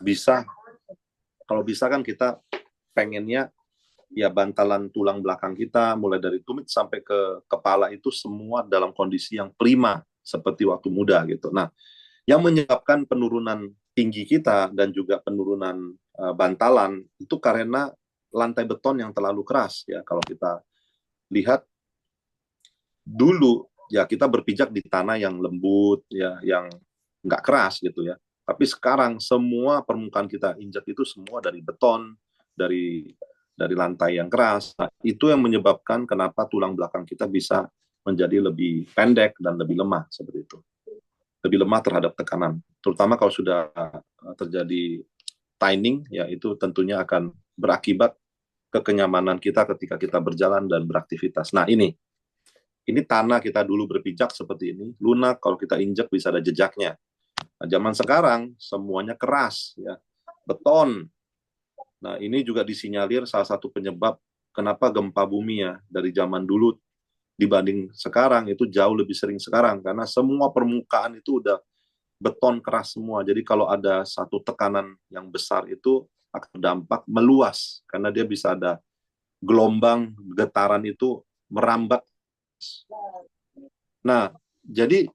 bisa, kalau bisa kan kita pengennya ya bantalan tulang belakang kita mulai dari tumit sampai ke kepala itu semua dalam kondisi yang prima seperti waktu muda gitu. Nah, yang menyebabkan penurunan tinggi kita dan juga penurunan bantalan itu karena lantai beton yang terlalu keras ya. Kalau kita lihat dulu ya kita berpijak di tanah yang lembut ya, yang nggak keras gitu ya. Tapi sekarang semua permukaan kita injak itu semua dari beton, dari lantai yang keras. Nah, itu yang menyebabkan kenapa tulang belakang kita bisa menjadi lebih pendek dan lebih lemah seperti itu. Lebih lemah terhadap tekanan. Terutama kalau sudah terjadi tightening, ya itu tentunya akan berakibat ke kenyamanan kita ketika kita berjalan dan beraktivitas. Nah, ini tanah kita dulu berpijak seperti ini, lunak kalau kita injak bisa ada jejaknya. Nah, zaman sekarang semuanya keras ya, beton. Nah, ini juga disinyalir salah satu penyebab kenapa gempa bumi ya dari zaman dulu dibanding sekarang itu jauh lebih sering sekarang karena semua permukaan itu udah beton keras semua. Jadi kalau ada satu tekanan yang besar itu akan berdampak meluas karena dia bisa ada gelombang getaran itu merambat. Nah, jadi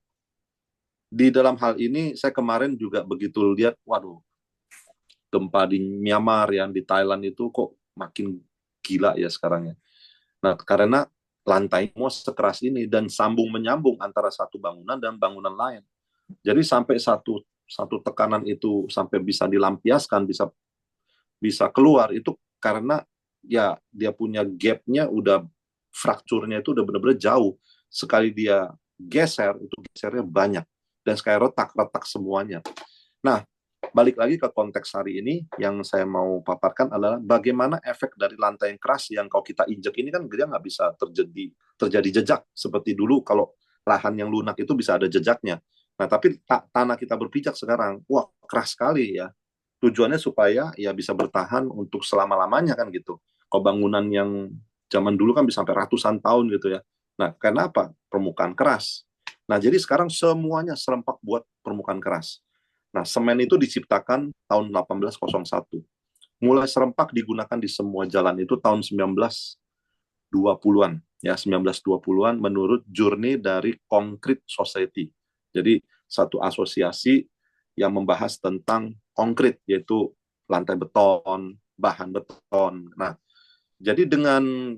di dalam hal ini saya kemarin juga begitu lihat, waduh, gempa di Myanmar yang di Thailand itu kok makin gila ya sekarang ya. Nah, karena lantai semua sekeras ini dan sambung menyambung antara satu bangunan dan bangunan lain. Jadi sampai satu tekanan itu sampai bisa dilampiaskan, bisa bisa keluar itu karena ya dia punya gapnya udah frakturnya itu udah benar-benar jauh. Sekali dia geser itu gesernya banyak dan sekali retak-retak semuanya. Nah, balik lagi ke konteks hari ini yang saya mau paparkan adalah bagaimana efek dari lantai yang keras yang kalau kita injek ini kan dia nggak bisa terjadi jejak seperti dulu kalau lahan yang lunak itu bisa ada jejaknya. Nah, tapi tanah kita berpijak sekarang, wah keras sekali ya. Tujuannya supaya ya bisa bertahan untuk selama-lamanya kan gitu. Kalau bangunan yang zaman dulu kan bisa sampai ratusan tahun gitu ya. Nah, kenapa? Permukaan keras. Nah, jadi sekarang semuanya serempak buat permukaan keras. Nah, semen itu diciptakan tahun 1801. Mulai serempak digunakan di semua jalan itu tahun 1920-an. Ya, 1920-an menurut Journey dari Concrete Society. Jadi, satu asosiasi yang membahas tentang konkrit, yaitu lantai beton, bahan beton. Nah, jadi dengan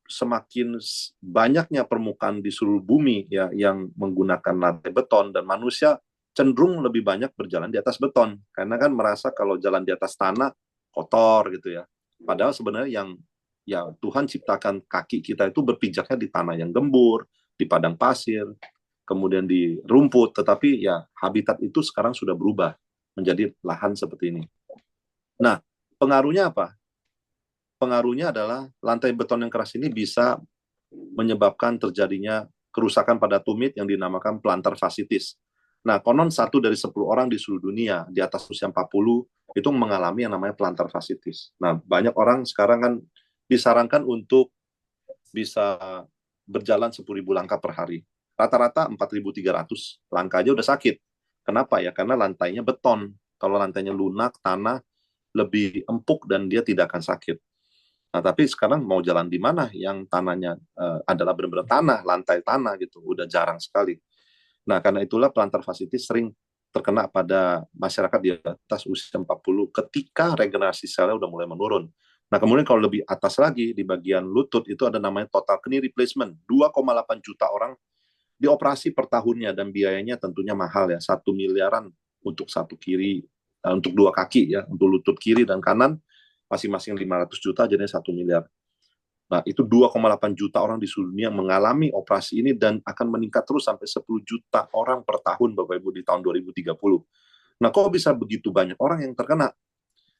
semakin banyaknya permukaan di seluruh bumi ya yang menggunakan lantai beton dan manusia cenderung lebih banyak berjalan di atas beton karena kan merasa kalau jalan di atas tanah kotor gitu ya. Padahal sebenarnya yang ya Tuhan ciptakan kaki kita itu berpijaknya di tanah yang gembur, di padang pasir, kemudian di rumput, tetapi ya habitat itu sekarang sudah berubah menjadi lahan seperti ini. Nah, pengaruhnya apa? Pengaruhnya adalah lantai beton yang keras ini bisa menyebabkan terjadinya kerusakan pada tumit yang dinamakan plantar fasciitis. Nah, konon 1 dari 10 orang di seluruh dunia di atas usia 40 itu mengalami yang namanya plantar fasciitis. Nah, banyak orang sekarang kan disarankan untuk bisa berjalan 10.000 langkah per hari. Rata-rata 4.300 langkah aja udah sakit. Kenapa ya? Karena lantainya beton. Kalau lantainya lunak, tanah lebih empuk dan dia tidak akan sakit. Nah, tapi sekarang mau jalan di mana yang tanahnya adalah benar-benar tanah, lantai tanah gitu, udah jarang sekali. Nah, karena itulah plantar fasciitis sering terkena pada masyarakat di atas usia 40 ketika regenerasi selnya udah mulai menurun. Nah, kemudian kalau lebih atas lagi di bagian lutut itu ada namanya total knee replacement. 2,8 juta orang dioperasi per tahunnya dan biayanya tentunya mahal ya, 1 miliaran untuk satu kiri, untuk dua kaki ya, untuk lutut kiri dan kanan masing-masing 500 juta jadi 1 miliar. Nah, itu 2,8 juta orang di seluruh dunia mengalami operasi ini dan akan meningkat terus sampai 10 juta orang per tahun Bapak Ibu di tahun 2030. Nah, kok bisa begitu banyak orang yang terkena?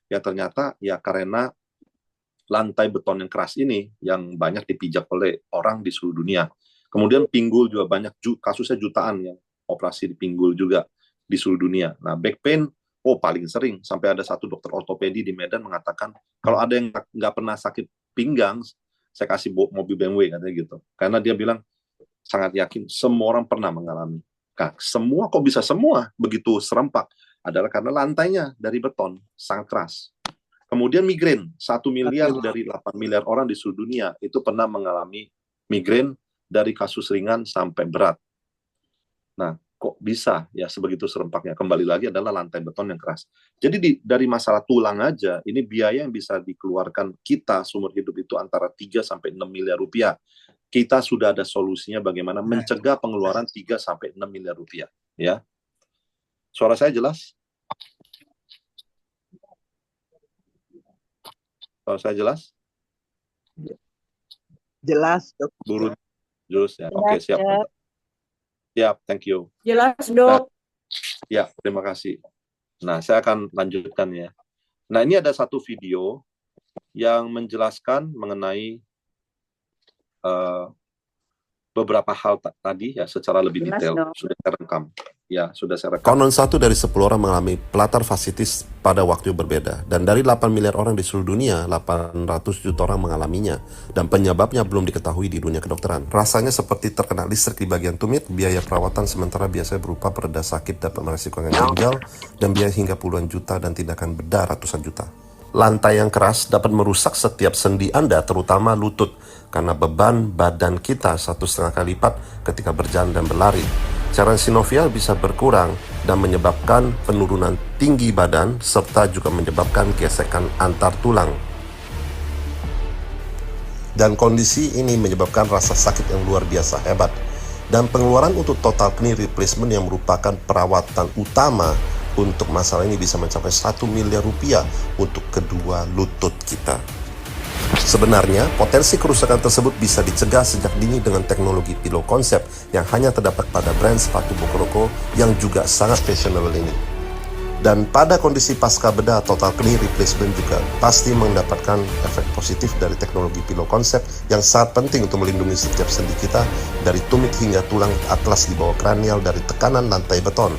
Ya ternyata ya karena lantai beton yang keras ini yang banyak dipijak oleh orang di seluruh dunia. Kemudian pinggul juga banyak, kasusnya jutaan yang operasi di pinggul juga di seluruh dunia. Nah, back pain, oh paling sering. Sampai ada satu dokter ortopedi di Medan mengatakan, kalau ada yang nggak pernah sakit pinggang, saya kasih mobil BMW katanya gitu. Karena dia bilang, sangat yakin semua orang pernah mengalami. Nah, semua kok bisa semua begitu serempak adalah karena lantainya dari beton sangat keras. Kemudian migrain, 1 miliar dari 8 miliar orang di seluruh dunia itu pernah mengalami migrain dari kasus ringan sampai berat. Nah, kok bisa ya sebegitu serempaknya? Kembali lagi adalah lantai beton yang keras. Jadi dari masalah tulang aja, ini biaya yang bisa dikeluarkan kita seumur hidup itu antara 3 sampai 6 miliar rupiah. Kita sudah ada solusinya bagaimana mencegah pengeluaran 3 sampai 6 miliar rupiah. Ya, suara saya jelas? Suara saya jelas? Jelas, Dok. Buru jurus ya. Oke, siap. Siap, thank you. Jelas, Dok. Ya, terima kasih. Nah, saya akan lanjutkan ya. Nah, ini ada satu video yang menjelaskan mengenai beberapa hal tadi ya secara lebih Jelas detail. dong. Sudah saya rekam. Ya, sudah saya rekam. Konon 1 dari 10 orang mengalami plantar fasciitis pada waktu yang berbeda. Dan dari 8 miliar orang di seluruh dunia, 800 juta orang mengalaminya. Dan penyebabnya belum diketahui di dunia kedokteran. Rasanya seperti terkena listrik di bagian tumit, biaya perawatan sementara biasanya berupa pereda sakit dapat meresikokan ginjal, dan biaya hingga puluhan juta dan tindakan bedah ratusan juta. Lantai yang keras dapat merusak setiap sendi Anda, terutama lutut, karena beban badan kita 1,5 kali lipat ketika berjalan dan berlari. Cairan sinovial bisa berkurang dan menyebabkan penurunan tinggi badan serta juga menyebabkan gesekan antar tulang. Dan kondisi ini menyebabkan rasa sakit yang luar biasa hebat. Dan pengeluaran untuk total knee replacement yang merupakan perawatan utama untuk masalah ini bisa mencapai 1 miliar rupiah untuk kedua lutut kita. Sebenarnya, potensi kerusakan tersebut bisa dicegah sejak dini dengan teknologi pillow concept yang hanya terdapat pada brand sepatu Bokroko yang juga sangat fashionable ini. Dan pada kondisi pasca bedah total knee replacement juga pasti mendapatkan efek positif dari teknologi pillow concept yang sangat penting untuk melindungi setiap sendi kita dari tumit hingga tulang atlas di bawah kranial dari tekanan lantai beton.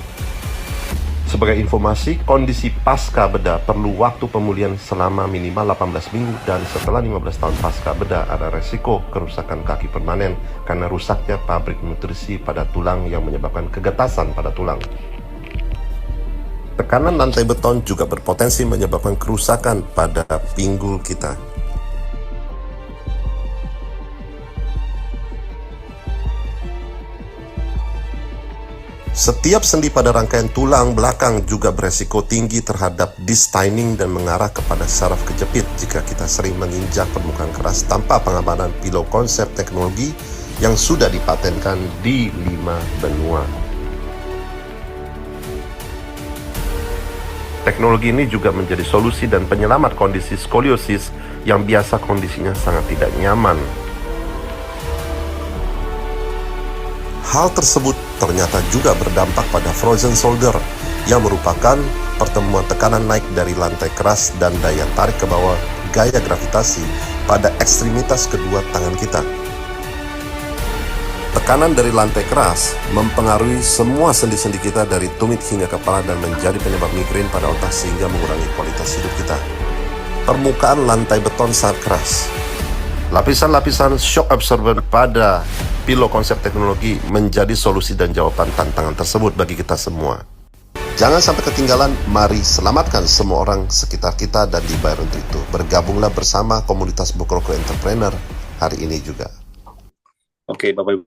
Sebagai informasi, kondisi pasca bedah perlu waktu pemulihan selama minimal 18 minggu dan setelah 15 tahun pasca bedah ada resiko kerusakan kaki permanen karena rusaknya pabrik nutrisi pada tulang yang menyebabkan kegetasan pada tulang. Tekanan lantai beton juga berpotensi menyebabkan kerusakan pada pinggul kita. Setiap sendi pada rangkaian tulang belakang juga beresiko tinggi terhadap disc-tining dan mengarah kepada saraf kejepit jika kita sering menginjak permukaan keras tanpa pengamanan pillow concept teknologi yang sudah dipatenkan di 5 benua. Teknologi ini juga menjadi solusi dan penyelamat kondisi skoliosis yang biasa kondisinya sangat tidak nyaman. Hal tersebut ternyata juga berdampak pada frozen shoulder yang merupakan pertemuan tekanan naik dari lantai keras dan daya tarik ke bawah gaya gravitasi pada ekstremitas kedua tangan kita. Tekanan dari lantai keras mempengaruhi semua sendi-sendi kita dari tumit hingga kepala dan menjadi penyebab migrain pada otak sehingga mengurangi kualitas hidup kita. Permukaan lantai beton sangat keras. Lapisan-lapisan shock absorber pada pillow konsep teknologi menjadi solusi dan jawaban tantangan tersebut bagi kita semua. Jangan sampai ketinggalan, mari selamatkan semua orang sekitar kita dan dibayar untuk itu. Bergabunglah bersama komunitas Bokroko Entrepreneur hari ini juga. Oke, Bapak Ibu.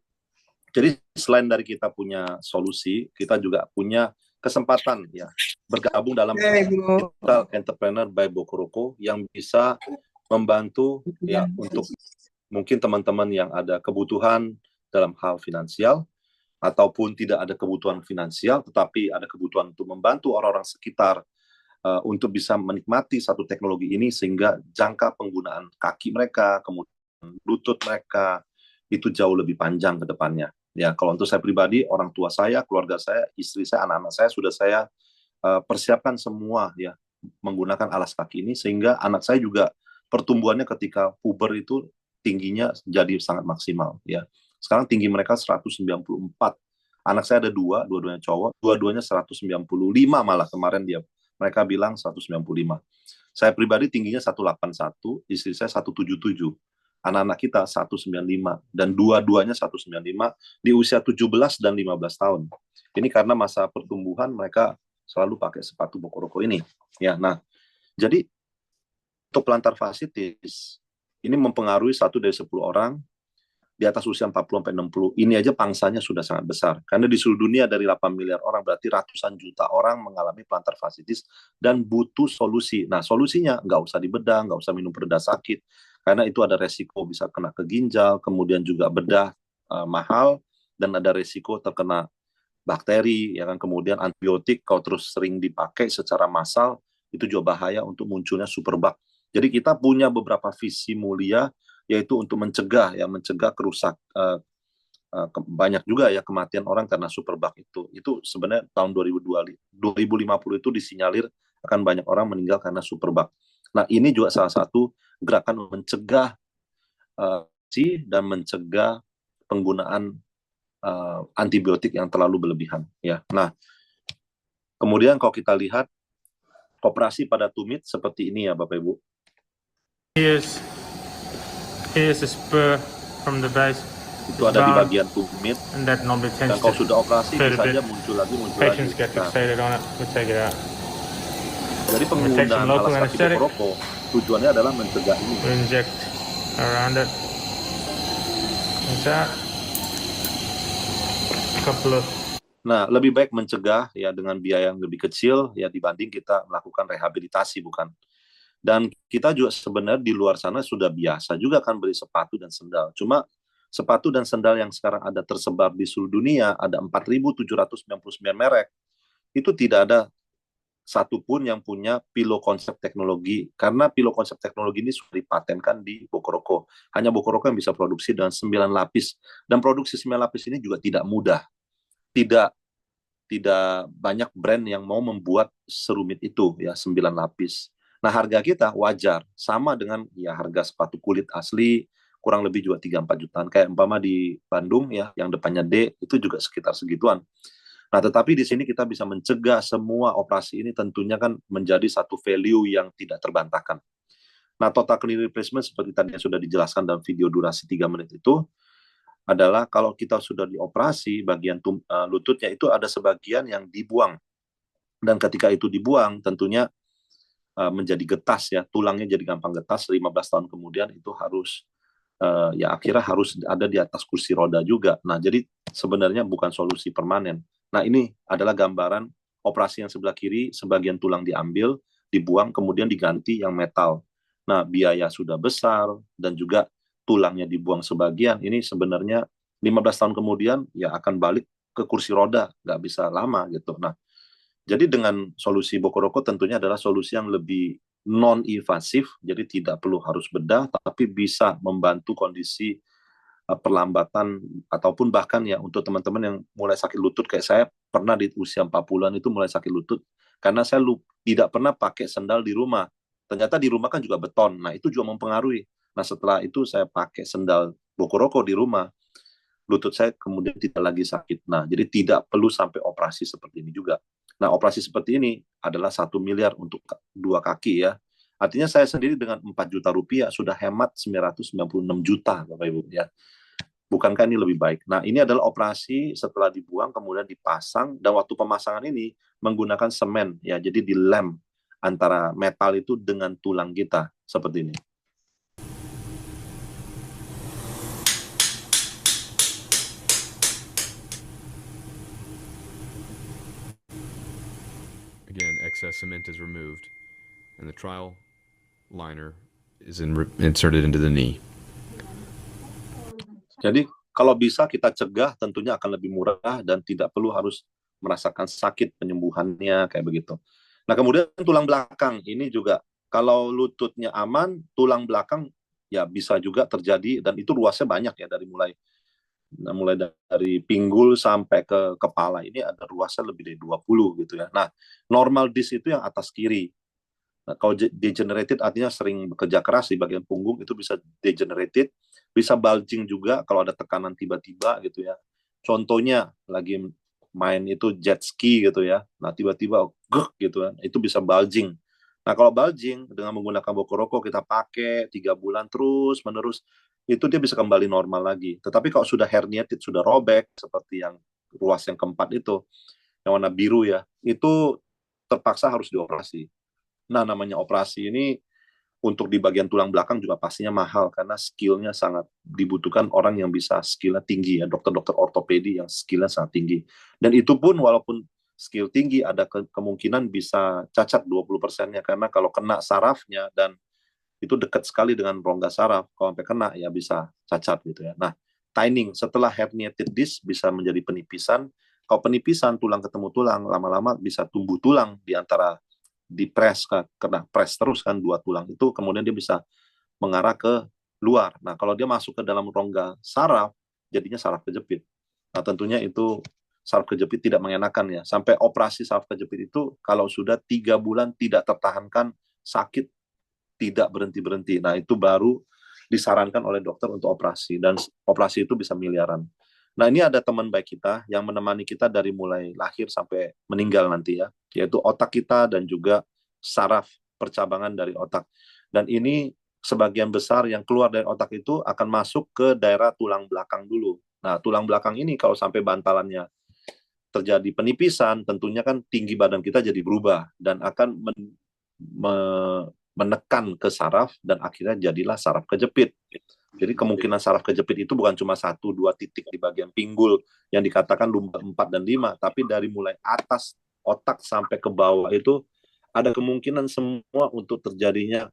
Jadi selain dari kita punya solusi, kita juga punya kesempatan ya bergabung dalam Digital Entrepreneur by Bokroko yang bisa membantu ya untuk mungkin teman-teman yang ada kebutuhan dalam hal finansial ataupun tidak ada kebutuhan finansial tetapi ada kebutuhan untuk membantu orang-orang sekitar untuk bisa menikmati satu teknologi ini sehingga jangka penggunaan kaki mereka, kemudian lutut mereka itu jauh lebih panjang ke depannya. Ya, kalau untuk saya pribadi, orang tua saya, keluarga saya, istri saya, anak-anak saya sudah saya persiapkan semua ya menggunakan alas kaki ini sehingga anak saya juga pertumbuhannya ketika puber itu tingginya jadi sangat maksimal ya. Sekarang tinggi mereka 194. Anak saya ada dua-duanya cowok, dua-duanya 195 malah kemarin mereka bilang 195. Saya pribadi tingginya 181, istri saya 177. anak-anak kita 195 dan dua-duanya 195 di usia 17 dan 15 tahun. Ini karena masa pertumbuhan mereka selalu pakai sepatu Bokoroko ini. Ya, nah, jadi untuk plantar fasciitis ini mempengaruhi 1 dari 10 orang di atas usia 40-60. Ini aja pangsanya sudah sangat besar. Karena di seluruh dunia dari 8 miliar orang, berarti ratusan juta orang mengalami plantar fasciitis dan butuh solusi. Nah, solusinya nggak usah dibedah, nggak usah minum pereda sakit, karena itu ada resiko bisa kena ke ginjal, kemudian juga bedah mahal, dan ada resiko terkena bakteri, ya kan. Kemudian antibiotik kalau terus sering dipakai secara massal, itu juga bahaya untuk munculnya superbug. Jadi kita punya beberapa visi mulia, yaitu untuk mencegah kerusak banyak juga ya kematian orang karena superbug itu sebenarnya tahun 2050 itu disinyalir akan banyak orang meninggal karena superbug. Nah, ini juga salah satu gerakan mencegah dan mencegah penggunaan antibiotik yang terlalu berlebihan ya. Nah, kemudian kalau kita lihat operasi pada tumit seperti ini ya Bapak Ibu. Here's the spur from the base. Itu ada di bagian tumit. Dan kalau sudah operasi bisa saja muncul lagi. Patients get fixated on it. We'll take it out. Jadi penggunaan alas kaki Bokoroko tujuannya adalah mencegah ini. We inject around it. Like that. Nah, lebih baik mencegah ya dengan biaya yang lebih kecil ya dibanding kita melakukan rehabilitasi, bukan? Dan kita juga sebenarnya di luar sana sudah biasa juga kan beli sepatu dan sendal. Cuma sepatu dan sendal yang sekarang ada tersebar di seluruh dunia, ada 4.799 merek, itu tidak ada satupun yang punya pilo konsep teknologi, karena pilo konsep teknologi ini sudah dipatenkan di Bokoroko. Hanya Bokoroko yang bisa produksi dengan 9 lapis. Dan produksi 9 lapis ini juga tidak mudah. Tidak banyak brand yang mau membuat serumit itu ya 9 lapis. Nah, harga kita wajar, sama dengan ya harga sepatu kulit asli, kurang lebih juga 3-4 jutaan. Kayak umpama di Bandung ya, yang depannya D, itu juga sekitar segituan. Nah, tetapi di sini kita bisa mencegah semua operasi ini tentunya kan menjadi satu value yang tidak terbantahkan. Nah, total knee replacement seperti tadi yang sudah dijelaskan dalam video durasi 3 menit itu, adalah kalau kita sudah dioperasi, bagian lututnya itu ada sebagian yang dibuang. Dan ketika itu dibuang, tentunya menjadi getas ya, tulangnya jadi gampang getas. 15 tahun kemudian itu harus ya akhirnya harus ada di atas kursi roda juga. Nah, jadi sebenarnya bukan solusi permanen. Nah, ini adalah gambaran operasi yang sebelah kiri, sebagian tulang diambil, dibuang, kemudian diganti yang metal. Nah, biaya sudah besar dan juga tulangnya dibuang sebagian. Ini sebenarnya 15 tahun kemudian ya akan balik ke kursi roda, nggak bisa lama gitu. Nah, jadi dengan solusi Bokoroko tentunya adalah solusi yang lebih non-invasif, jadi tidak perlu harus bedah, tapi bisa membantu kondisi perlambatan ataupun bahkan ya untuk teman-teman yang mulai sakit lutut kayak saya pernah di usia 40-an itu mulai sakit lutut karena saya tidak pernah pakai sendal di rumah. Ternyata di rumah kan juga beton. Nah, itu juga mempengaruhi. Nah, setelah itu saya pakai sendal Bokoroko di rumah, lutut saya kemudian tidak lagi sakit. Nah, jadi tidak perlu sampai operasi seperti ini juga. Nah, operasi seperti ini adalah 1 miliar untuk 2 kaki ya. Artinya saya sendiri dengan 4 juta rupiah sudah hemat 996 juta, Bapak Ibu ya. Bukankah ini lebih baik? Nah, ini adalah operasi setelah dibuang kemudian dipasang, dan waktu pemasangan ini menggunakan semen ya. Jadi dilem antara metal itu dengan tulang kita seperti ini. Again, excess cement is removed, and the trial liner is inserted into the knee. Jadi kalau bisa kita cegah tentunya akan lebih murah dan tidak perlu harus merasakan sakit penyembuhannya kayak begitu. Nah, kemudian tulang belakang ini juga kalau lututnya aman, tulang belakang ya bisa juga terjadi, dan itu ruasnya banyak ya, dari mulai dari pinggul sampai ke kepala ini ada ruasnya lebih dari 20 gitu ya. Nah, normal disc itu yang atas kiri. Nah, kalau degenerated artinya sering bekerja keras di bagian punggung, itu bisa degenerated, bisa bulging juga kalau ada tekanan tiba-tiba gitu ya. Contohnya lagi main itu jet ski gitu ya. Nah, tiba-tiba gitu kan, itu bisa bulging. Nah, kalau bulging dengan menggunakan Bokoroko kita pakai 3 bulan terus menerus, itu dia bisa kembali normal lagi. Tetapi kalau sudah herniated, sudah robek seperti yang ruas yang keempat itu, yang warna biru ya, itu terpaksa harus dioperasi. Nah, namanya operasi ini untuk di bagian tulang belakang juga pastinya mahal karena skillnya sangat dibutuhkan orang yang bisa skillnya tinggi ya, dokter-dokter ortopedi yang skillnya sangat tinggi. Dan itu pun walaupun skill tinggi ada kemungkinan bisa cacat 20%-nya karena kalau kena sarafnya dan itu dekat sekali dengan rongga saraf, kalau sampai kena ya bisa cacat gitu ya. Nah, timing setelah herniated disc bisa menjadi penipisan. Kalau penipisan tulang ketemu tulang, lama-lama bisa tumbuh tulang di antara di press kan, kena press terus kan dua tulang itu, kemudian dia bisa mengarah ke luar. Nah, kalau dia masuk ke dalam rongga saraf, jadinya saraf kejepit. Nah, tentunya itu saraf kejepit tidak mengenakan ya. Sampai operasi saraf kejepit itu kalau sudah 3 bulan tidak tertahankan sakit, tidak berhenti-berhenti. Nah, itu baru disarankan oleh dokter untuk operasi. Dan operasi itu bisa miliaran. Nah, ini ada teman baik kita yang menemani kita dari mulai lahir sampai meninggal nanti ya, yaitu otak kita dan juga saraf percabangan dari otak. Dan ini sebagian besar yang keluar dari otak itu akan masuk ke daerah tulang belakang dulu. Nah, tulang belakang ini kalau sampai bantalannya terjadi penipisan, tentunya kan tinggi badan kita jadi berubah dan akan menekan ke saraf dan akhirnya jadilah saraf kejepit. Jadi kemungkinan saraf kejepit itu bukan cuma 1-2 titik di bagian pinggul yang dikatakan lumbar 4 dan 5, tapi dari mulai atas otak sampai ke bawah itu ada kemungkinan semua untuk terjadinya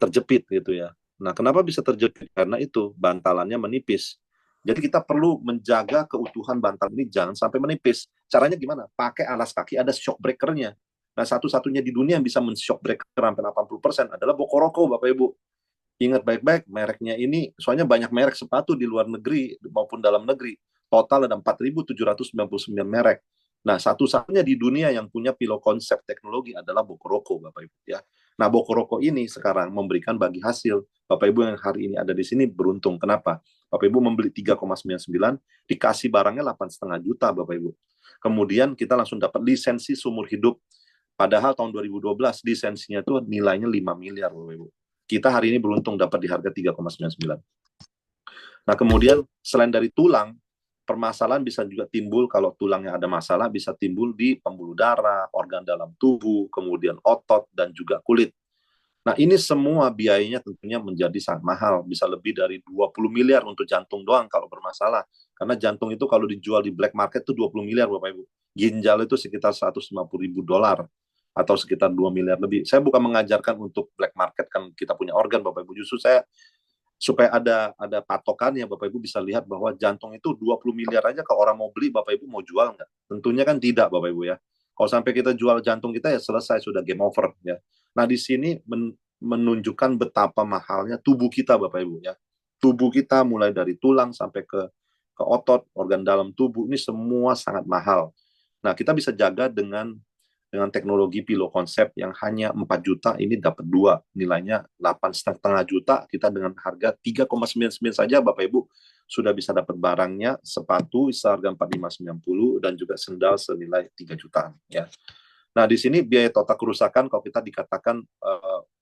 terjepit gitu ya. Nah, kenapa bisa terjepit? Karena itu bantalannya menipis. Jadi kita perlu menjaga keutuhan bantal ini jangan sampai menipis. Caranya gimana? Pakai alas kaki ada shock breaker-nya. Nah, satu-satunya di dunia yang bisa men-shock breaker sampai 80% adalah Bokoroko, Bapak Ibu. Ingat baik-baik mereknya ini, soalnya banyak merek sepatu di luar negeri maupun dalam negeri. Total ada 4.799 merek. Nah, satu-satunya di dunia yang punya pilo konsep teknologi adalah Bokoroko, Bapak Ibu ya. Nah, Bokoroko ini sekarang memberikan bagi hasil. Bapak Ibu yang hari ini ada di sini beruntung. Kenapa? Bapak Ibu membeli 3,99, dikasih barangnya 8,5 juta, Bapak Ibu. Kemudian kita langsung dapat lisensi seumur hidup. Padahal tahun 2012 lisensinya itu nilainya 5 miliar, Bapak Ibu. Kita hari ini beruntung dapat di harga 3,99. Nah, kemudian selain dari tulang, permasalahan bisa juga timbul kalau tulangnya ada masalah, bisa timbul di pembuluh darah, organ dalam tubuh, kemudian otot, dan juga kulit. Nah, ini semua biayanya tentunya menjadi sangat mahal, bisa lebih dari 20 miliar untuk jantung doang kalau bermasalah. Karena jantung itu kalau dijual di black market itu 20 miliar, Bapak Ibu. Ginjal itu sekitar 150 ribu dolar atau sekitar 2 miliar lebih. Saya bukan mengajarkan untuk black market kan kita punya organ, Bapak Ibu. Justru saya supaya ada patokannya, Bapak Ibu bisa lihat bahwa jantung itu 20 miliar aja kalau orang mau beli, Bapak Ibu mau jual nggak? Tentunya kan tidak, Bapak Ibu ya. Kalau sampai kita jual jantung kita ya selesai, sudah game over ya. Nah, di sini menunjukkan betapa mahalnya tubuh kita, Bapak Ibu ya. Tubuh kita mulai dari tulang sampai ke otot, organ dalam tubuh ini semua sangat mahal. Nah, kita bisa jaga dengan teknologi pilo konsep yang hanya 4 juta, ini dapat 2, nilainya 8,5 juta, kita dengan harga 3,99 saja, Bapak Ibu, sudah bisa dapat barangnya, sepatu seharga 4.590 dan juga sendal senilai 3 jutaan. Ya. Nah, di sini biaya total kerusakan, kalau kita dikatakan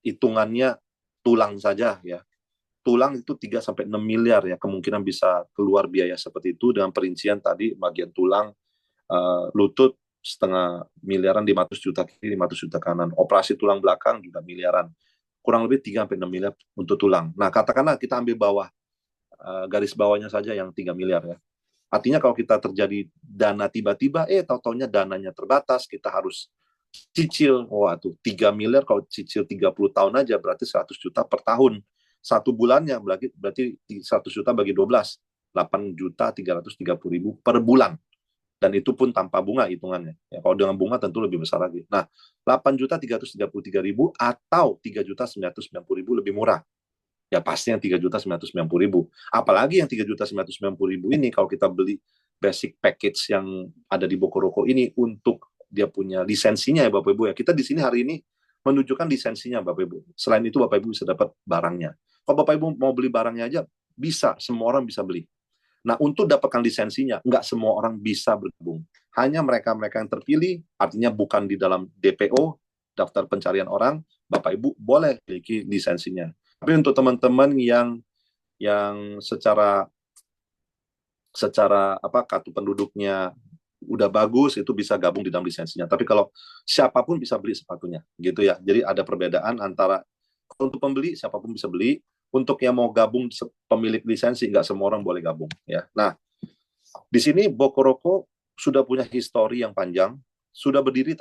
hitungannya tulang saja, ya. Tulang itu 3-6 miliar, ya, kemungkinan bisa keluar biaya seperti itu, dengan perincian tadi, bagian tulang, lutut, 0,5 miliaran, 500 juta kiri, 500 juta kanan. Operasi tulang belakang juga miliaran. Kurang lebih 3-6 miliar untuk tulang. Nah, katakanlah kita ambil bawah, garis bawahnya saja yang 3 miliar ya. Artinya kalau kita terjadi dana tiba-tiba, tahu-taunya dananya terbatas, kita harus cicil, tuh 3 miliar, kalau cicil 30 tahun aja berarti 100 juta per tahun. 1 bulannya berarti 100 juta bagi 12, 8.330.000 per bulan. Dan itu pun tanpa bunga hitungannya. Ya, kalau dengan bunga tentu lebih besar lagi. Nah, 8.333.000 atau 3.990.000 lebih murah. Ya pasti yang 3.990.000. Apalagi yang 3.990.000 ini kalau kita beli basic package yang ada di Bokoroko ini untuk dia punya lisensinya ya Bapak Ibu ya. Kita di sini hari ini menunjukkan lisensinya Bapak Ibu. Selain itu Bapak Ibu bisa dapat barangnya. Kalau Bapak Ibu mau beli barangnya aja bisa, semua orang bisa beli. Nah, untuk dapatkan lisensinya, nggak semua orang bisa bergabung. Hanya mereka-mereka yang terpilih, artinya bukan di dalam DPO, daftar pencarian orang, Bapak Ibu boleh miliki lisensinya. Tapi untuk teman-teman yang secara kartu penduduknya udah bagus, itu bisa gabung di dalam lisensinya. Tapi kalau siapapun bisa beli sepatunya, gitu ya. Jadi ada perbedaan antara untuk pembeli siapapun bisa beli, untuk yang mau gabung pemilik lisensi nggak semua orang boleh gabung ya. Nah, di sini Bokoroko sudah punya histori yang panjang, sudah berdiri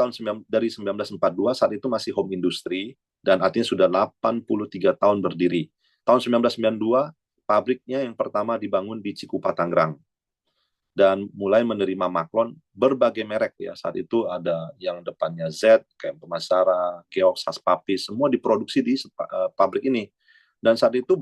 dari 1942, saat itu masih home industry, dan artinya sudah 83 tahun berdiri. Tahun 1992, pabriknya yang pertama dibangun di Cikupa, Tangerang. Dan mulai menerima maklon berbagai merek ya. Saat itu ada yang depannya Z, kayak Pemasara, Geox, Haspapi, semua diproduksi di pabrik ini. Dan saat itu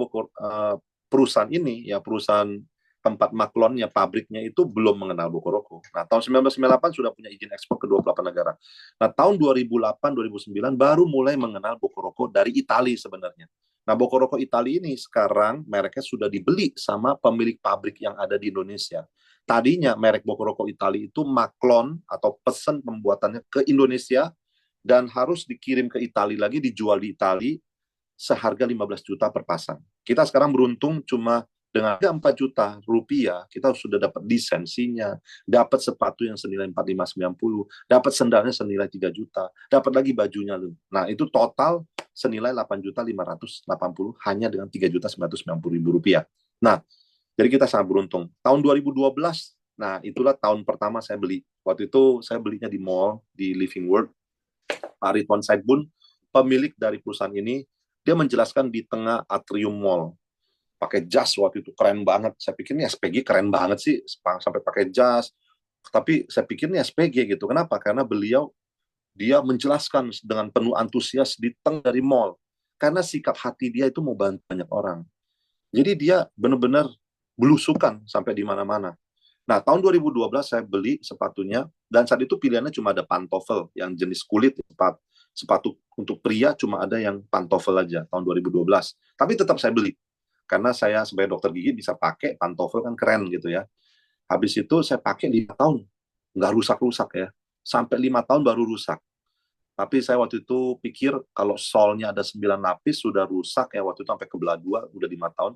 perusahaan ini, ya perusahaan tempat maklonnya, pabriknya itu belum mengenal Bokoroko. Nah, tahun 1998 sudah punya izin ekspor ke 28 negara. Nah, tahun 2008-2009 baru mulai mengenal Bokoroko dari Italia sebenarnya. Nah, Bokoroko Italia ini sekarang mereknya sudah dibeli sama pemilik pabrik yang ada di Indonesia. Tadinya merek Bokoroko Italia itu maklon atau pesan pembuatannya ke Indonesia dan harus dikirim ke Italia lagi, dijual di Italia seharga 15 juta per pasang. Kita sekarang beruntung cuma dengan 4 juta rupiah, kita sudah dapat lisensinya, dapat sepatu yang senilai 4590, dapat sendalnya senilai 3 juta, dapat lagi bajunya. Nah, itu total senilai 8.580 hanya dengan 3.990.000 rupiah. Nah, jadi kita sangat beruntung. Tahun 2012, nah itulah tahun pertama saya beli. Waktu itu saya belinya di mall, di Living World. Pak Ridwan Saidbun, pemilik dari perusahaan ini, dia menjelaskan di tengah atrium mall. Pakai jas waktu itu, keren banget. Saya pikir ini SPG keren banget sih, sampai pakai jas. Tapi saya pikir ini SPG gitu. Kenapa? Karena dia menjelaskan dengan penuh antusias di tengah dari mall. Karena sikap hati dia itu mau bantu banyak orang. Jadi dia benar-benar belusukan sampai di mana-mana. Nah, tahun 2012 saya beli sepatunya, dan saat itu pilihannya cuma ada pantofel yang jenis kulit. Sepatu untuk pria cuma ada yang pantofel aja, tahun 2012. Tapi tetap saya beli, karena saya sebagai dokter gigi bisa pakai pantofel, kan keren gitu ya. Habis itu saya pakai 5 tahun, nggak rusak-rusak ya. Sampai 5 tahun baru rusak. Tapi saya waktu itu pikir kalau solnya ada 9 lapis, sudah rusak ya, waktu itu sampai kebelah 2, udah 5 tahun.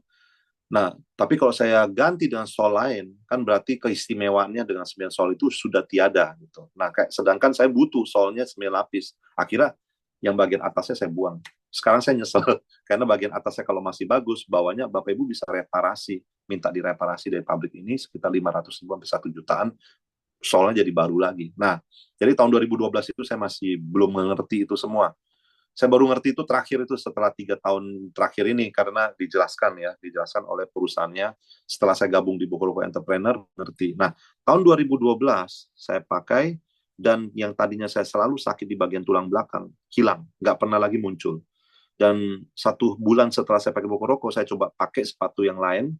Nah, tapi kalau saya ganti dengan sol lain, kan berarti keistimewaannya dengan 9 sol itu sudah tiada gitu. Nah, sedangkan saya butuh solnya 9 lapis. Akhirnya yang bagian atasnya saya buang. Sekarang saya nyesel karena bagian atasnya kalau masih bagus, bawahnya Bapak Ibu bisa reparasi, minta direparasi dari pabrik ini sekitar 500.000 sampai 1 jutaan, solnya jadi baru lagi. Nah, jadi tahun 2012 itu saya masih belum mengerti itu semua. Saya baru ngerti itu terakhir itu setelah 3 tahun terakhir ini, karena dijelaskan oleh perusahaannya setelah saya gabung di Bokoroko Entrepreneur, ngerti. Nah, tahun 2012 saya pakai, dan yang tadinya saya selalu sakit di bagian tulang belakang hilang, nggak pernah lagi muncul. Dan 1 bulan setelah saya pakai Bokoroko, saya coba pakai sepatu yang lain,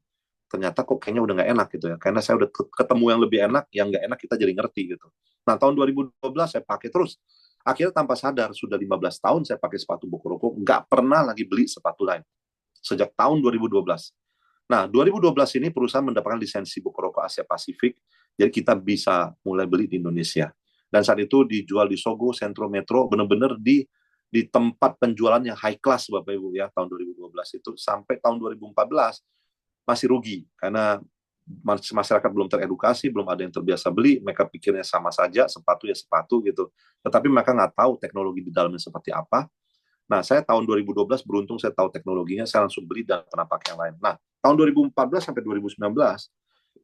ternyata kok kayaknya udah nggak enak gitu ya, karena saya udah ketemu yang lebih enak, yang nggak enak kita jadi ngerti gitu. Nah, tahun 2012 saya pakai terus. Akhirnya tanpa sadar, sudah 15 tahun saya pakai sepatu Bokoroko, nggak pernah lagi beli sepatu lain. Sejak tahun 2012. Nah, 2012 ini perusahaan mendapatkan lisensi Bokoroko Asia Pasifik, jadi kita bisa mulai beli di Indonesia. Dan saat itu dijual di Sogo, Sentro, Metro, benar-benar di tempat penjualan yang high class, Bapak Ibu ya, tahun 2012 itu. Sampai tahun 2014 masih rugi, karena masyarakat belum teredukasi, belum ada yang terbiasa beli, mereka pikirnya sama saja, sepatu ya sepatu gitu. Tetapi mereka nggak tahu teknologi di dalamnya seperti apa. Nah, saya tahun 2012 beruntung saya tahu teknologinya, saya langsung beli dan pernah pakai yang lain. Nah, tahun 2014 sampai 2019,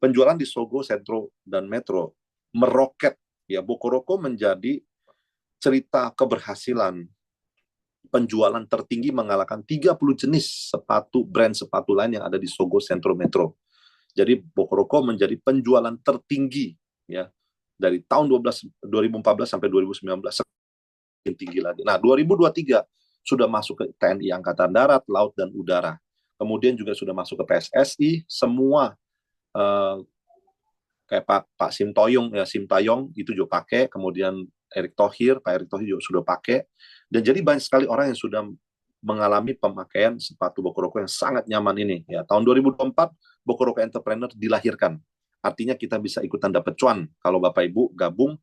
penjualan di Sogo, Sentro, dan Metro meroket. Ya, Bokoroko menjadi cerita keberhasilan penjualan tertinggi, mengalahkan 30 jenis brand sepatu lain yang ada di Sogo, Sentro, Metro. Jadi Bokoroko menjadi penjualan tertinggi ya dari tahun 2014 sampai 2019, semakin tinggi lagi. Nah, 2023 sudah masuk ke TNI Angkatan Darat, Laut, dan Udara. Kemudian juga sudah masuk ke PSSI, semua kayak Pak Simtoyong ya, Simtayong itu juga pakai, kemudian Pak Erick Thohir juga sudah pakai. Dan jadi banyak sekali orang yang sudah mengalami pemakaian sepatu Bokoroko yang sangat nyaman ini. Ya, tahun 2024 Bokoroko Entrepreneur dilahirkan. Artinya kita bisa ikutan dapat cuan kalau Bapak Ibu gabung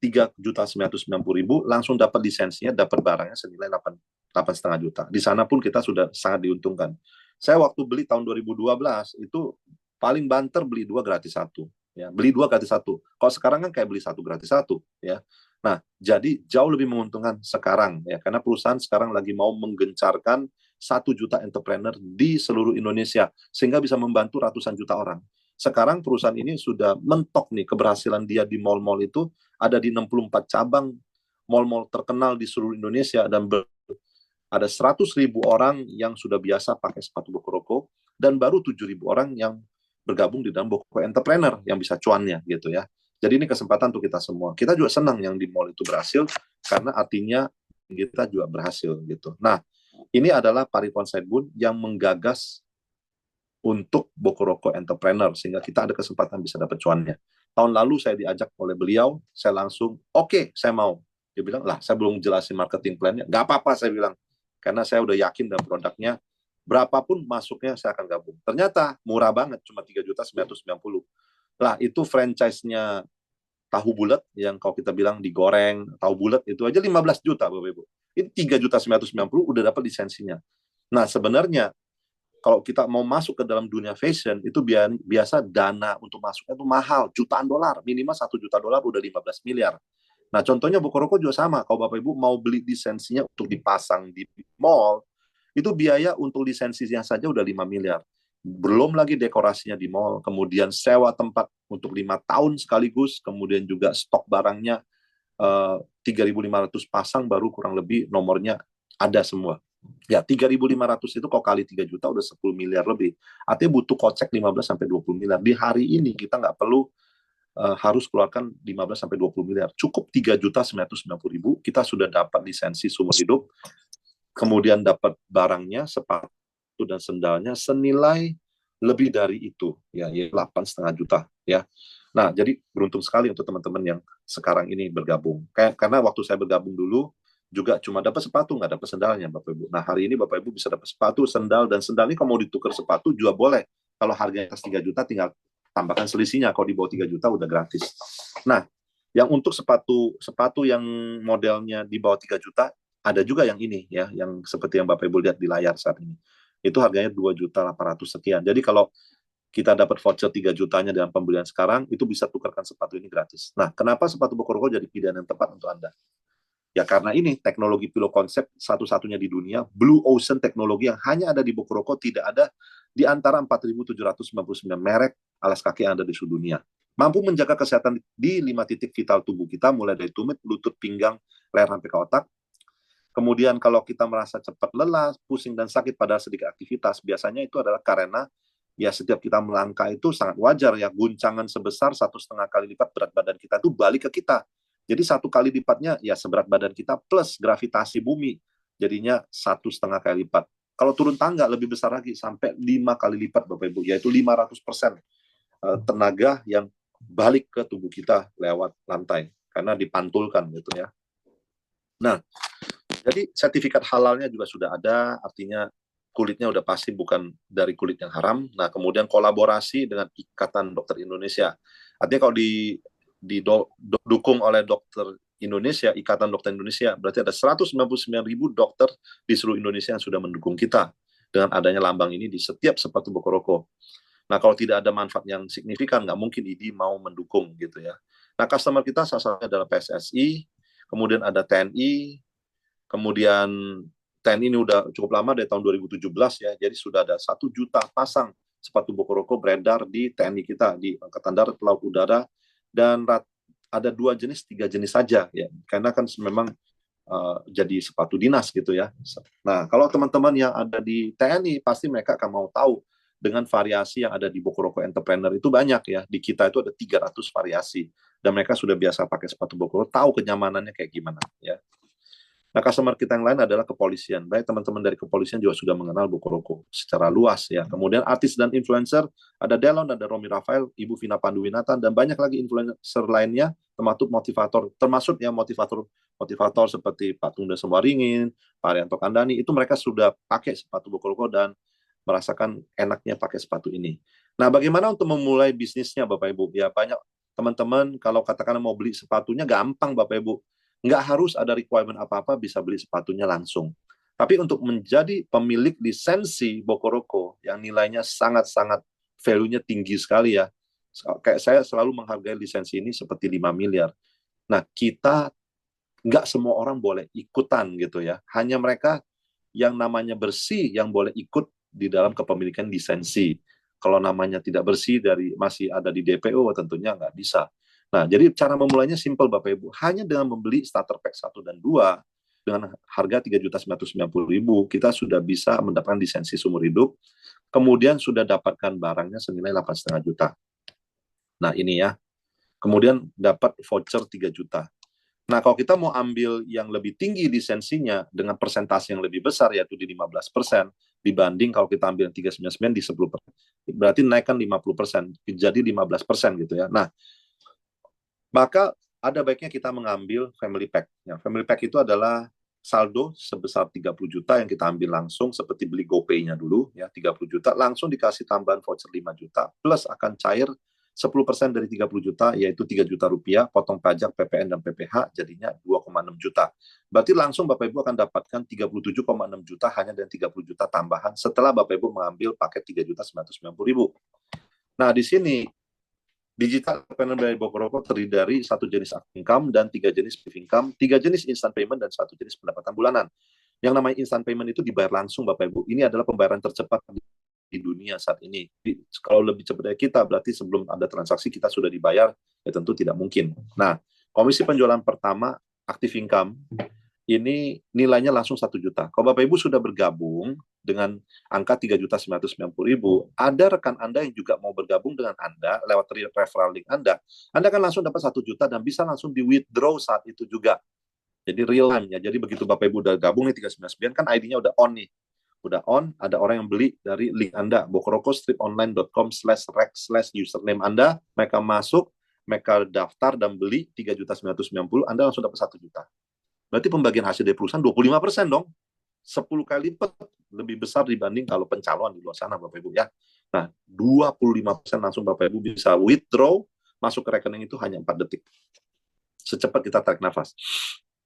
3.990.000 langsung dapat lisensinya, dapat barangnya senilai 8,5 juta. Di sana pun kita sudah sangat diuntungkan. Saya waktu beli tahun 2012 itu paling banter beli 2 gratis 1. Ya, beli 2 gratis 1. Kalau sekarang kan kayak beli 1 gratis 1. Ya. Nah, jadi jauh lebih menguntungkan sekarang ya, karena perusahaan sekarang lagi mau menggencarkan 1 juta entrepreneur di seluruh Indonesia sehingga bisa membantu ratusan juta orang. Sekarang perusahaan ini sudah mentok nih keberhasilan dia di mall-mall itu ada di 64 cabang mall-mall terkenal di seluruh Indonesia dan ada 100.000 orang yang sudah biasa pakai sepatu Bokoroko dan baru 7.000 orang yang bergabung di dalam Bokoroko Entrepreneur yang bisa cuannya gitu ya. Jadi ini kesempatan untuk kita semua. Kita juga senang yang di mall itu berhasil karena artinya kita juga berhasil gitu. Nah, ini adalah Paripon Saidbun yang menggagas untuk Bokoroko Entrepreneur sehingga kita ada kesempatan bisa dapat cuannya. Tahun lalu saya diajak oleh beliau, saya langsung oke, saya mau. Dia bilang, lah saya belum jelasin marketing plan-nya. Nggak apa-apa saya bilang, karena saya udah yakin dengan produknya, berapapun masuknya saya akan gabung. Ternyata murah banget, cuma 3.990.000. Lah itu franchise-nya tahu bulat yang kalau kita bilang digoreng, tahu bulat itu aja 15 juta Bapak Ibu. Ini 3.990.000 udah dapat lisensinya. Nah, sebenarnya kalau kita mau masuk ke dalam dunia fashion itu biasa dana untuk masuknya itu mahal, jutaan dolar, minimal 1 juta dolar udah 15 miliar. Nah, contohnya Bokoroko juga sama. Kalau Bapak Ibu mau beli lisensinya untuk dipasang di mall, itu biaya untuk lisensinya saja udah 5 miliar. Belum lagi dekorasinya di mall, kemudian sewa tempat untuk 5 tahun sekaligus, kemudian juga stok barangnya 3.500 pasang baru kurang lebih nomornya ada semua. Ya, 3.500 itu kalau kali 3 juta udah 10 miliar lebih. Artinya butuh kocek 15 sampai 20 miliar. Di hari ini kita nggak perlu harus keluarkan 15 sampai 20 miliar. Cukup 3.990.000 kita sudah dapat lisensi seumur hidup. Kemudian dapat barangnya, sepatu dan sendalnya senilai lebih dari itu, ya 8,5 juta ya. Nah, jadi beruntung sekali untuk teman-teman yang sekarang ini bergabung. Karena waktu saya bergabung dulu juga cuma dapat sepatu, nggak dapat sendalnya Bapak Ibu. Nah, hari ini Bapak Ibu bisa dapat sepatu, sendal, dan sendal ini kalau mau ditukar sepatu juga boleh. Kalau harganya atas 3 juta tinggal tambahkan selisihnya, kalau di bawah 3 juta udah gratis. Nah, yang untuk sepatu yang modelnya di bawah 3 juta ada juga yang ini ya, yang seperti yang Bapak Ibu lihat di layar saat ini. Itu harganya 2.800.000 sekian. Jadi kalau kita dapat voucher 3 jutanya dalam pembelian sekarang, itu bisa tukarkan sepatu ini gratis. Nah, kenapa sepatu Bokoroko jadi pilihan yang tepat untuk Anda? Ya karena ini teknologi Pillow Concept satu-satunya di dunia, Blue Ocean teknologi yang hanya ada di Bokoroko, tidak ada di antara 4.799 merek alas kaki yang ada di seluruh dunia. Mampu menjaga kesehatan di 5 titik vital tubuh kita, mulai dari tumit, lutut, pinggang, leher, sampai ke otak. Kemudian kalau kita merasa cepat lelah, pusing, dan sakit pada sedikit aktivitas, biasanya itu adalah karena ya setiap kita melangkah itu sangat wajar ya, guncangan sebesar 1,5 kali lipat berat badan kita itu balik ke kita. Jadi 1 kali lipatnya ya seberat badan kita plus gravitasi bumi, jadinya 1,5 kali lipat. Kalau turun tangga lebih besar lagi, sampai 5 kali lipat Bapak Ibu, yaitu 500% tenaga yang balik ke tubuh kita lewat lantai, karena dipantulkan gitu ya. Nah, jadi sertifikat halalnya juga sudah ada, artinya kulitnya udah pasti bukan dari kulit yang haram. Nah, kemudian kolaborasi dengan Ikatan Dokter Indonesia. Artinya kalau didukung oleh Dokter Indonesia, Ikatan Dokter Indonesia, berarti ada 199.000 dokter di seluruh Indonesia yang sudah mendukung kita dengan adanya lambang ini di setiap sepatu Bokoroko. Nah, kalau tidak ada manfaat yang signifikan, nggak mungkin IDI mau mendukung gitu ya. Nah, customer kita salah satunya adalah PSSI, kemudian ada TNI, kemudian TNI ini udah cukup lama dari tahun 2017 ya, jadi sudah ada 1 juta pasang sepatu Bokoroko beredar di TNI kita, di Angkatan Darat, Laut, Udara, dan ada 2 jenis, 3 jenis saja ya, karena kan memang jadi sepatu dinas gitu ya. Nah, kalau teman-teman yang ada di TNI pasti mereka akan mau tahu dengan variasi yang ada di Bokoroko Entrepreneur itu banyak ya. Di kita itu ada 300 variasi dan mereka sudah biasa pakai sepatu Bokoroko, tahu kenyamanannya kayak gimana ya. Nah, customer kita yang lain adalah kepolisian. Baik teman-teman dari kepolisian juga sudah mengenal Bokoroko secara luas ya. Kemudian artis dan influencer, ada Delon, ada Romi Rafael, Ibu Vina Panduwinata, dan banyak lagi influencer lainnya, termasuk ya motivator seperti Pak Tunggal Semwaringin, Pak Arianto Kandani, itu mereka sudah pakai sepatu Bokoroko dan merasakan enaknya pakai sepatu ini. Nah, bagaimana untuk memulai bisnisnya Bapak Ibu? Ya banyak teman-teman kalau katakan mau beli sepatunya gampang Bapak Ibu. Nggak harus ada requirement apa-apa, bisa beli sepatunya langsung. Tapi untuk menjadi pemilik lisensi Bokoroko yang nilainya sangat-sangat value-nya tinggi sekali ya. Kayak saya selalu menghargai lisensi ini seperti 5 miliar. Nah, kita nggak semua orang boleh ikutan gitu ya. Hanya mereka yang namanya bersih yang boleh ikut di dalam kepemilikan lisensi. Kalau namanya tidak bersih masih ada di DPO tentunya nggak bisa. Nah, jadi cara memulainya simple Bapak Ibu. Hanya dengan membeli starter pack 1 dan 2 dengan harga 3.990.000 kita sudah bisa mendapatkan lisensi seumur hidup. Kemudian sudah dapatkan barangnya senilai 8,5 juta. Nah, ini ya. Kemudian dapat voucher 3 juta. Nah, kalau kita mau ambil yang lebih tinggi lisensinya dengan persentase yang lebih besar, yaitu di 15%, dibanding kalau kita ambil 399 di 10%, berarti naikkan 50%, jadi 15% gitu ya. Nah, maka ada baiknya kita mengambil family pack. Ya, family pack itu adalah saldo sebesar 30 juta yang kita ambil langsung, seperti beli GoPay-nya dulu, ya 30 juta, langsung dikasih tambahan voucher 5 juta, plus akan cair 10% dari 30 juta, yaitu 3 juta rupiah, potong pajak, PPN, dan PPH, jadinya 2,6 juta. Berarti langsung Bapak Ibu akan dapatkan 37,6 juta hanya dengan 30 juta tambahan setelah Bapak Ibu mengambil paket 3.990.000. Nah, di sini, digital payment dari Bokoroko terdiri dari 1 jenis active income dan 3 jenis passive income, 3 jenis instant payment, dan 1 jenis pendapatan bulanan. Yang namanya instant payment itu dibayar langsung Bapak Ibu. Ini adalah pembayaran tercepat di dunia saat ini. Kalau lebih cepat dari kita, berarti sebelum ada transaksi kita sudah dibayar, ya tentu tidak mungkin. Nah, komisi penjualan pertama, active income, ini nilainya langsung 1 juta. Kalau Bapak Ibu sudah bergabung dengan angka 3.990.000, ada rekan Anda yang juga mau bergabung dengan Anda lewat referral link Anda kan langsung dapat 1 juta dan bisa langsung di withdraw saat itu juga. Jadi real time ya. Jadi begitu Bapak Ibu udah gabung nih 399 kan ID-nya udah on nih. Udah on, ada orang yang beli dari link Anda, bokorokostriponline.com/rec/username Anda, mereka masuk, mereka daftar dan beli 3.990.000, Anda langsung dapat 1 juta. Berarti pembagian hasil dari perusahaan 25% dong. 10 kali lipat lebih besar dibanding kalau pencalonan di luar sana Bapak Ibu ya. Nah, 25% langsung Bapak Ibu bisa withdraw, masuk ke rekening itu hanya 4 detik. Secepat kita tarik nafas.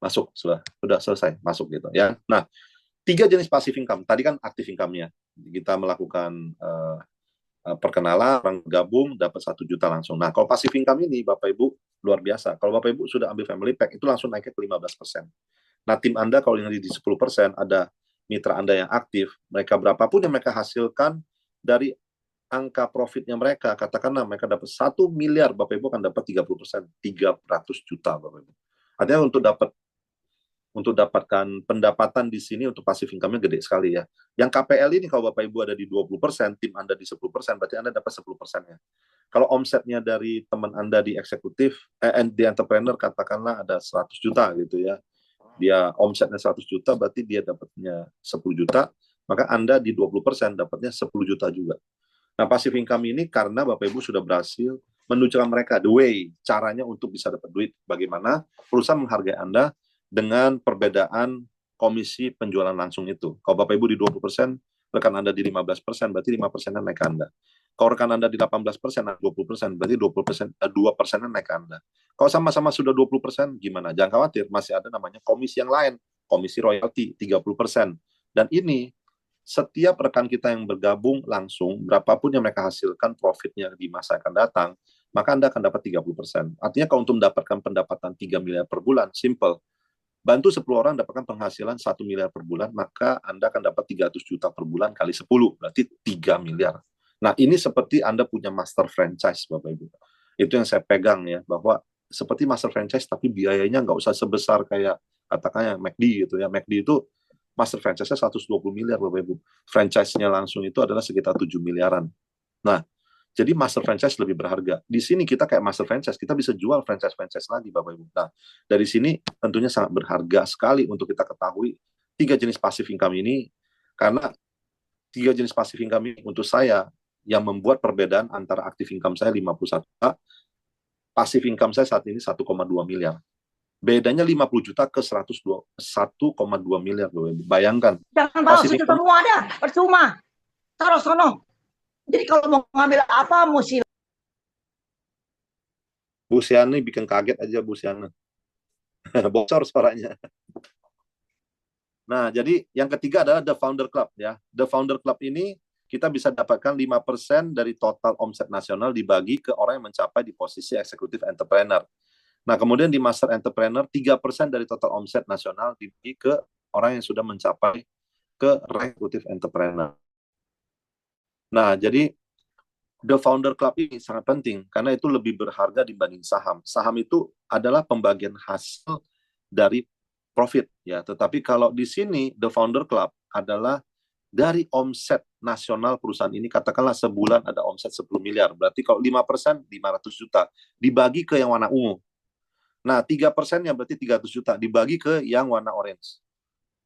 Masuk, sudah selesai, masuk gitu ya. Nah, 3 jenis passive income. Tadi kan active income-nya. Kita melakukan perkenalan, orang gabung, dapat 1 juta langsung. Nah, kalau passive income ini, Bapak Ibu, luar biasa. Kalau Bapak Ibu sudah ambil family pack, itu langsung naiknya ke 15%. Nah, tim Anda kalau yang di 10%, ada mitra Anda yang aktif, mereka berapapun yang mereka hasilkan dari angka profitnya mereka, katakanlah mereka dapat 1 miliar, Bapak Ibu akan dapat 30%, 300 juta, Bapak Ibu. Artinya untuk dapatkan pendapatan di sini untuk passive income-nya gede sekali ya. Yang KPL ini kalau Bapak Ibu ada di 20%, tim Anda di 10%, berarti Anda dapat 10%-nya. Kalau omsetnya dari teman Anda di eksekutif, di entrepreneur katakanlah ada 100 juta gitu ya. Dia omsetnya 100 juta, berarti dia dapatnya 10 juta, maka Anda di 20% dapatnya 10 juta juga. Nah, passive income ini karena Bapak Ibu sudah berhasil menunjukkan mereka the way, caranya untuk bisa dapat duit. Bagaimana perusahaan menghargai Anda dengan perbedaan komisi penjualan langsung itu. Kalau Bapak Ibu di 20%, rekan Anda di 15%, berarti 5%-nya naik ke Anda. Kalau rekan Anda di 18%, 20%, berarti 2%-nya naik ke Anda. Kalau sama-sama sudah 20%, gimana? Jangan khawatir, masih ada namanya komisi yang lain, komisi royalti 30%. Dan ini, setiap rekan kita yang bergabung langsung, berapapun yang mereka hasilkan profitnya di masa akan datang, maka Anda akan dapat 30%. Artinya kalau untuk mendapatkan pendapatan 3 miliar per bulan, simple. Bantu 10 orang dapatkan penghasilan 1 miliar per bulan, maka Anda akan dapat 300 juta per bulan kali 10, berarti 3 miliar. Nah, ini seperti Anda punya master franchise, Bapak Ibu. Itu yang saya pegang ya, bahwa seperti master franchise, tapi biayanya nggak usah sebesar kayak katakannya McD gitu ya. McD itu master franchise-nya 120 miliar, Bapak Ibu. Franchise-nya langsung itu adalah sekitar 7 miliaran. Nah, jadi master franchise lebih berharga. Di sini kita kayak master franchise, kita bisa jual franchise-franchise lagi, Bapak Ibu. Nah, dari sini tentunya sangat berharga sekali untuk kita ketahui 3 jenis passive income ini, karena 3 jenis passive income ini untuk saya yang membuat perbedaan antara active income saya 51 juta, passive income saya saat ini 1,2 miliar. Bedanya 50 juta ke 1,2 miliar, Bapak Ibu. Bayangkan. Jangan bawa situ semua ada, percuma. Taruh sono. Jadi kalau mau ngambil apa, mesti Bu Siana bikin kaget aja Bu Siana. Bocor suaranya. Nah, jadi yang ketiga adalah The Founder Club ya. The Founder Club ini kita bisa dapatkan 5% dari total omset nasional dibagi ke orang yang mencapai di posisi eksekutif entrepreneur. Nah, kemudian di Master Entrepreneur 3% dari total omset nasional dibagi ke orang yang sudah mencapai ke eksekutif entrepreneur. Nah, jadi The Founder Club ini sangat penting karena itu lebih berharga dibanding saham. Saham itu adalah pembagian hasil dari profit ya. Tetapi kalau di sini The Founder Club adalah dari omset nasional perusahaan ini, katakanlah sebulan ada omset 10 miliar. Berarti kalau 5% 500 juta dibagi ke yang warna ungu. Nah, 3%-nya berarti 300 juta dibagi ke yang warna orange.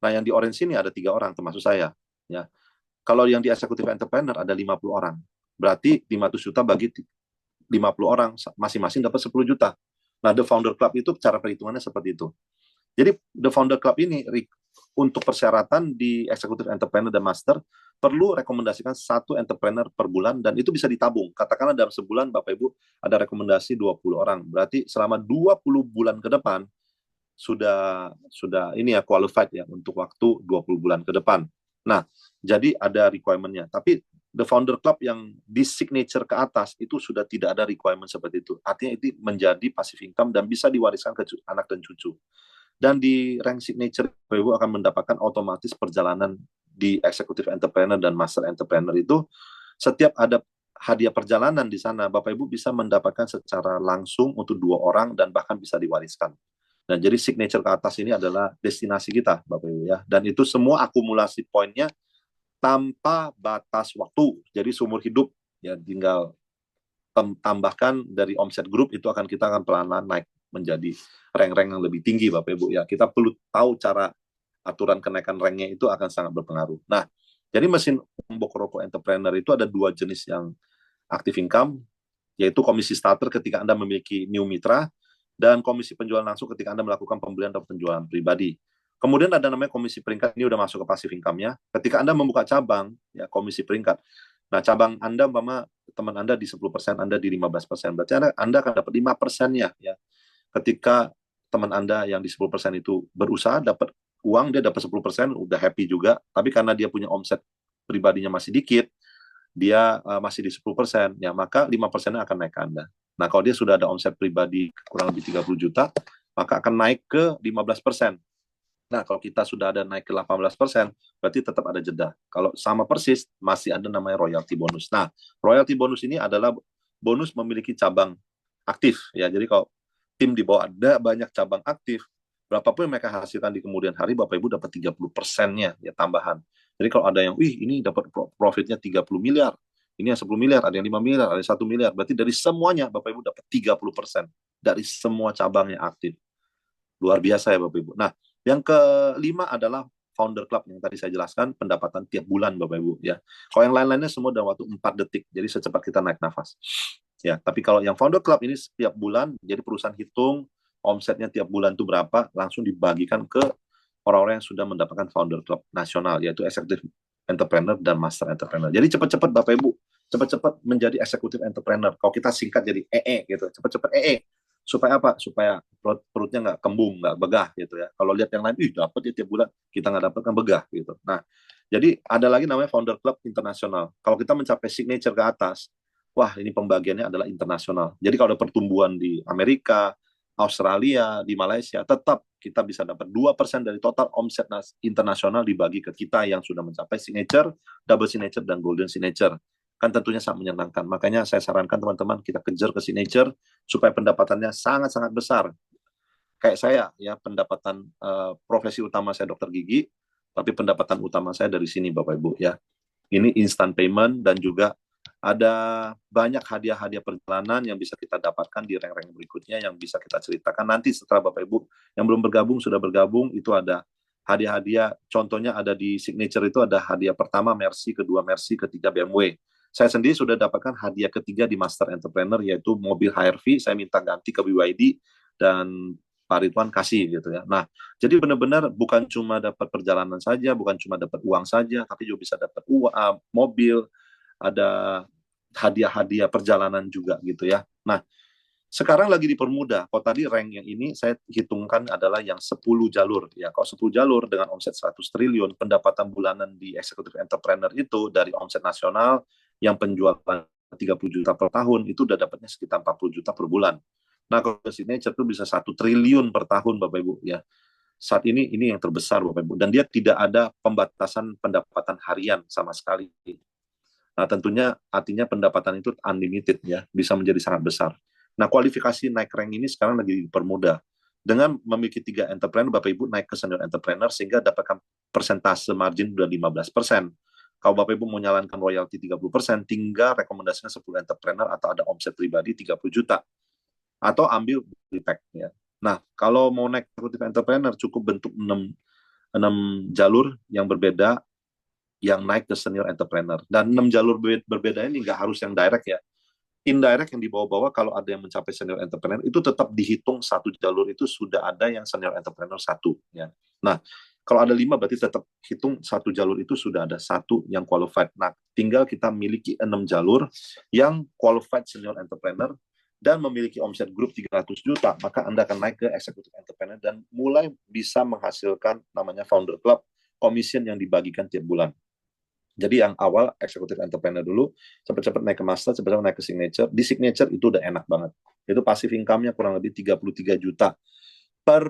Nah, yang di orange ini ada 3 orang termasuk saya ya. Kalau yang di executive entrepreneur ada 50 orang. Berarti 500 juta bagi 50 orang, masing-masing dapat 10 juta. Nah, The Founder Club itu cara perhitungannya seperti itu. Jadi, The Founder Club ini untuk persyaratan di Executive Entrepreneur dan Master, perlu rekomendasikan 1 entrepreneur per bulan, dan itu bisa ditabung. Katakanlah dalam sebulan, Bapak Ibu, ada rekomendasi 20 orang. Berarti selama 20 bulan ke depan, sudah ini ya, qualified ya, untuk waktu 20 bulan ke depan. Nah, jadi ada requirement-nya. Tapi The Founder Club yang di signature ke atas itu sudah tidak ada requirement seperti itu. Artinya itu menjadi passive income dan bisa diwariskan ke anak dan cucu. Dan di rank signature, Bapak Ibu akan mendapatkan otomatis perjalanan di Executive Entrepreneur dan Master Entrepreneur itu, setiap ada hadiah perjalanan di sana, Bapak Ibu bisa mendapatkan secara langsung untuk 2 orang dan bahkan bisa diwariskan. Nah, jadi signature ke atas ini adalah destinasi kita, Bapak Ibu ya. Dan itu semua akumulasi poinnya tanpa batas waktu. Jadi seumur hidup ya, tinggal tambahkan dari omset grup itu kita akan pelan-pelan naik menjadi rank-rank yang lebih tinggi, Bapak Ibu ya. Kita perlu tahu cara aturan kenaikan ranknya itu akan sangat berpengaruh. Nah, jadi mesin Lombok Rokok Entrepreneur itu ada 2 jenis yang active income, yaitu komisi starter ketika Anda memiliki new mitra, dan komisi penjualan langsung ketika Anda melakukan pembelian atau penjualan pribadi. Kemudian ada namanya komisi peringkat, ini udah masuk ke passive income-nya. Ketika Anda membuka cabang, ya komisi peringkat. Nah, cabang Anda, teman Anda di 10%, Anda di 15%. Berarti Anda akan dapat 5%-nya ya. Ketika teman Anda yang di 10% itu berusaha dapat uang, dia dapat 10%, udah happy juga. Tapi karena dia punya omset pribadinya masih dikit, dia masih di 10%, ya maka 5%-nya akan naik ke Anda. Nah, kalau dia sudah ada omset pribadi kurang lebih 30 juta, maka akan naik ke 15%. Nah, kalau kita sudah ada naik ke 18%, berarti tetap ada jeda. Kalau sama persis, masih ada namanya royalty bonus. Nah, royalty bonus ini adalah bonus memiliki cabang aktif. Ya, jadi kalau tim di bawah ada banyak cabang aktif, berapapun yang mereka hasilkan di kemudian hari, Bapak Ibu dapat 30%-nya ya tambahan. Jadi kalau ada yang, ini dapat profitnya 30 miliar, ini yang 10 miliar, ada yang 5 miliar, ada yang 1 miliar, berarti dari semuanya Bapak Ibu dapat 30% dari semua cabang yang aktif. Luar biasa ya Bapak Ibu. Nah, yang kelima adalah Founder Club yang tadi saya jelaskan, pendapatan tiap bulan Bapak Ibu ya. Kalau yang lain-lainnya semua dalam waktu 4 detik, jadi secepat kita naik nafas. Ya, tapi kalau yang Founder Club ini setiap bulan, jadi perusahaan hitung omsetnya tiap bulan itu berapa, langsung dibagikan ke orang-orang yang sudah mendapatkan Founder Club nasional, yaitu Executive Entrepreneur dan Master Entrepreneur. Jadi cepat-cepat Bapak Ibu, cepat-cepat menjadi Executive Entrepreneur. Kalau kita singkat jadi EE gitu, cepat-cepat EE. Supaya apa? Supaya perutnya nggak kembung, nggak begah gitu ya. Kalau lihat yang lain, dapat ya tiap bulan, kita nggak dapat kan begah gitu. Nah, jadi ada lagi namanya Founder Club Internasional. Kalau kita mencapai signature ke atas, wah ini pembagiannya adalah internasional. Jadi kalau ada pertumbuhan di Amerika, Australia, di Malaysia, tetap kita bisa dapat 2% dari total omset internasional dibagi ke kita yang sudah mencapai signature, double signature, dan golden signature. Kan tentunya sangat menyenangkan. Makanya saya sarankan teman-teman kita kejar ke signature supaya pendapatannya sangat-sangat besar. Kayak saya, ya pendapatan profesi utama saya dokter gigi, tapi pendapatan utama saya dari sini Bapak Ibu ya. Ini instant payment dan juga ada banyak hadiah-hadiah perjalanan yang bisa kita dapatkan di rank-rank berikutnya yang bisa kita ceritakan nanti setelah Bapak Ibu yang belum bergabung sudah bergabung, itu ada hadiah-hadiah. Contohnya ada di signature itu ada hadiah pertama Mercy, kedua Mercy, ketiga BMW. Saya sendiri sudah dapatkan hadiah ketiga di Master Entrepreneur, yaitu mobil HRV. Saya minta ganti ke BYD dan Pak Ridwan kasih gitu ya. Nah, jadi benar-benar bukan cuma dapat perjalanan saja, bukan cuma dapat uang saja, tapi juga bisa dapat mobil, ada hadiah-hadiah perjalanan juga gitu ya. Nah, Sekarang lagi dipermudah. Kalau tadi rank yang ini saya hitungkan adalah yang 10 jalur. Ya, kalau 10 jalur dengan omset 100 triliun, pendapatan bulanan di executive entrepreneur itu dari omset nasional yang penjualan 30 juta per tahun, itu udah dapatnya sekitar 40 juta per bulan. Nah, kalau signature itu bisa 1 triliun per tahun, Bapak Ibu. Ya, saat ini yang terbesar, Bapak Ibu. Dan dia tidak ada pembatasan pendapatan harian sama sekali. Nah, tentunya artinya pendapatan itu unlimited ya, bisa menjadi sangat besar. Nah, kualifikasi naik rank ini sekarang lagi dipermudah. Dengan memiliki 3 entrepreneur, Bapak Ibu naik ke senior entrepreneur sehingga dapatkan persentase margin udah 15%. Kalau Bapak Ibu mau nyalankan royalti 30%, tinggal rekomendasinya 10 entrepreneur atau ada omset pribadi 30 juta. Atau ambil pack ya. Nah, kalau mau naik executive entrepreneur cukup bentuk 6 jalur yang berbeda yang naik ke senior entrepreneur. Dan 6 jalur berbeda ini nggak harus yang direct ya. Indirect yang dibawa-bawa kalau ada yang mencapai senior entrepreneur itu tetap dihitung satu jalur itu sudah ada yang senior entrepreneur 1 ya. Nah, kalau ada 5 berarti tetap hitung satu jalur itu sudah ada 1 yang qualified. Nah, tinggal kita miliki 6 jalur yang qualified senior entrepreneur dan memiliki omset grup 300 juta, maka Anda akan naik ke executive entrepreneur dan mulai bisa menghasilkan namanya founder club, commission yang dibagikan tiap bulan. Jadi yang awal executive entrepreneur dulu, cepat-cepat naik ke master, cepat-cepat naik ke signature. Di signature itu udah enak banget. Itu passive income-nya kurang lebih 33 juta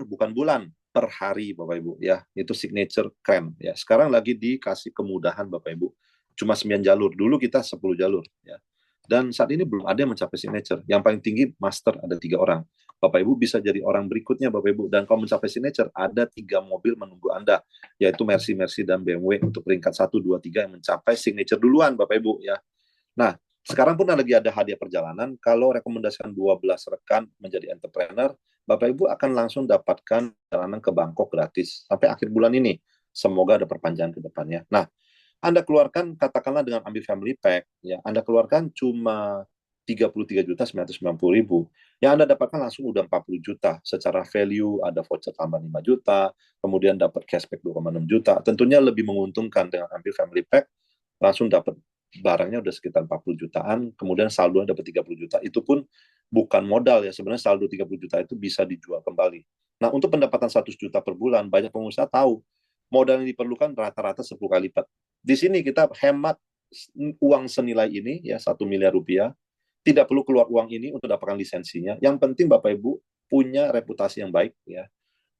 bukan bulan, per hari Bapak Ibu ya. Itu signature keren ya. Sekarang lagi dikasih kemudahan Bapak Ibu. Cuma 9 jalur. Dulu kita 10 jalur ya. Dan saat ini belum ada yang mencapai signature. Yang paling tinggi master ada 3 orang. Bapak Ibu bisa jadi orang berikutnya Bapak Ibu. Dan kalau mencapai signature ada 3 mobil menunggu Anda, yaitu Mercy dan BMW untuk peringkat 1, 2, 3 yang mencapai signature duluan Bapak Ibu ya. Nah, sekarang pun lagi ada hadiah perjalanan. Kalau rekomendasikan 12 rekan menjadi entrepreneur, Bapak Ibu akan langsung dapatkan perjalanan ke Bangkok gratis sampai akhir bulan ini. Semoga ada perpanjangan ke depannya. Nah, Anda keluarkan katakanlah dengan ambil family pack, ya Anda keluarkan cuma 33.990.000. Yang Anda dapatkan langsung udah 40 juta. Secara value ada voucher tambah 5 juta, kemudian dapat cashback 2,6 juta. Tentunya lebih menguntungkan dengan ambil family pack, langsung dapat barangnya udah sekitar 40 jutaan, kemudian saldonya dapat 30 juta. Itu pun bukan modal ya, sebenarnya saldo 30 juta itu bisa dijual kembali. Nah, untuk pendapatan 100 juta per bulan, banyak pengusaha tahu modal yang diperlukan rata-rata 10 kali lipat. Di sini kita hemat uang senilai ini ya 1 miliar rupiah, tidak perlu keluar uang ini untuk dapatkan lisensinya. Yang penting Bapak Ibu punya reputasi yang baik ya,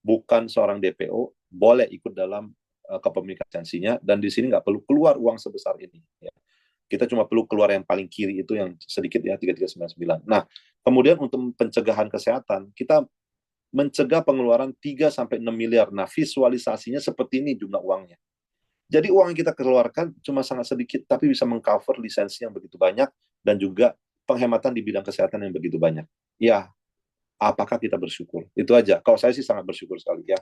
bukan seorang DPO, boleh ikut dalam kepemilikan lisensinya, dan di sini nggak perlu keluar uang sebesar ini ya. Kita cuma perlu keluar yang paling kiri itu yang sedikit ya 3399. Nah, kemudian untuk pencegahan kesehatan, kita mencegah pengeluaran 3 sampai 6 miliar. Nah, visualisasinya seperti ini jumlah uangnya. Jadi uang yang kita keluarkan cuma sangat sedikit, tapi bisa mengcover lisensi yang begitu banyak, dan juga penghematan di bidang kesehatan yang begitu banyak. Ya, apakah kita bersyukur? Itu aja. Kalau saya sih sangat bersyukur sekali ya.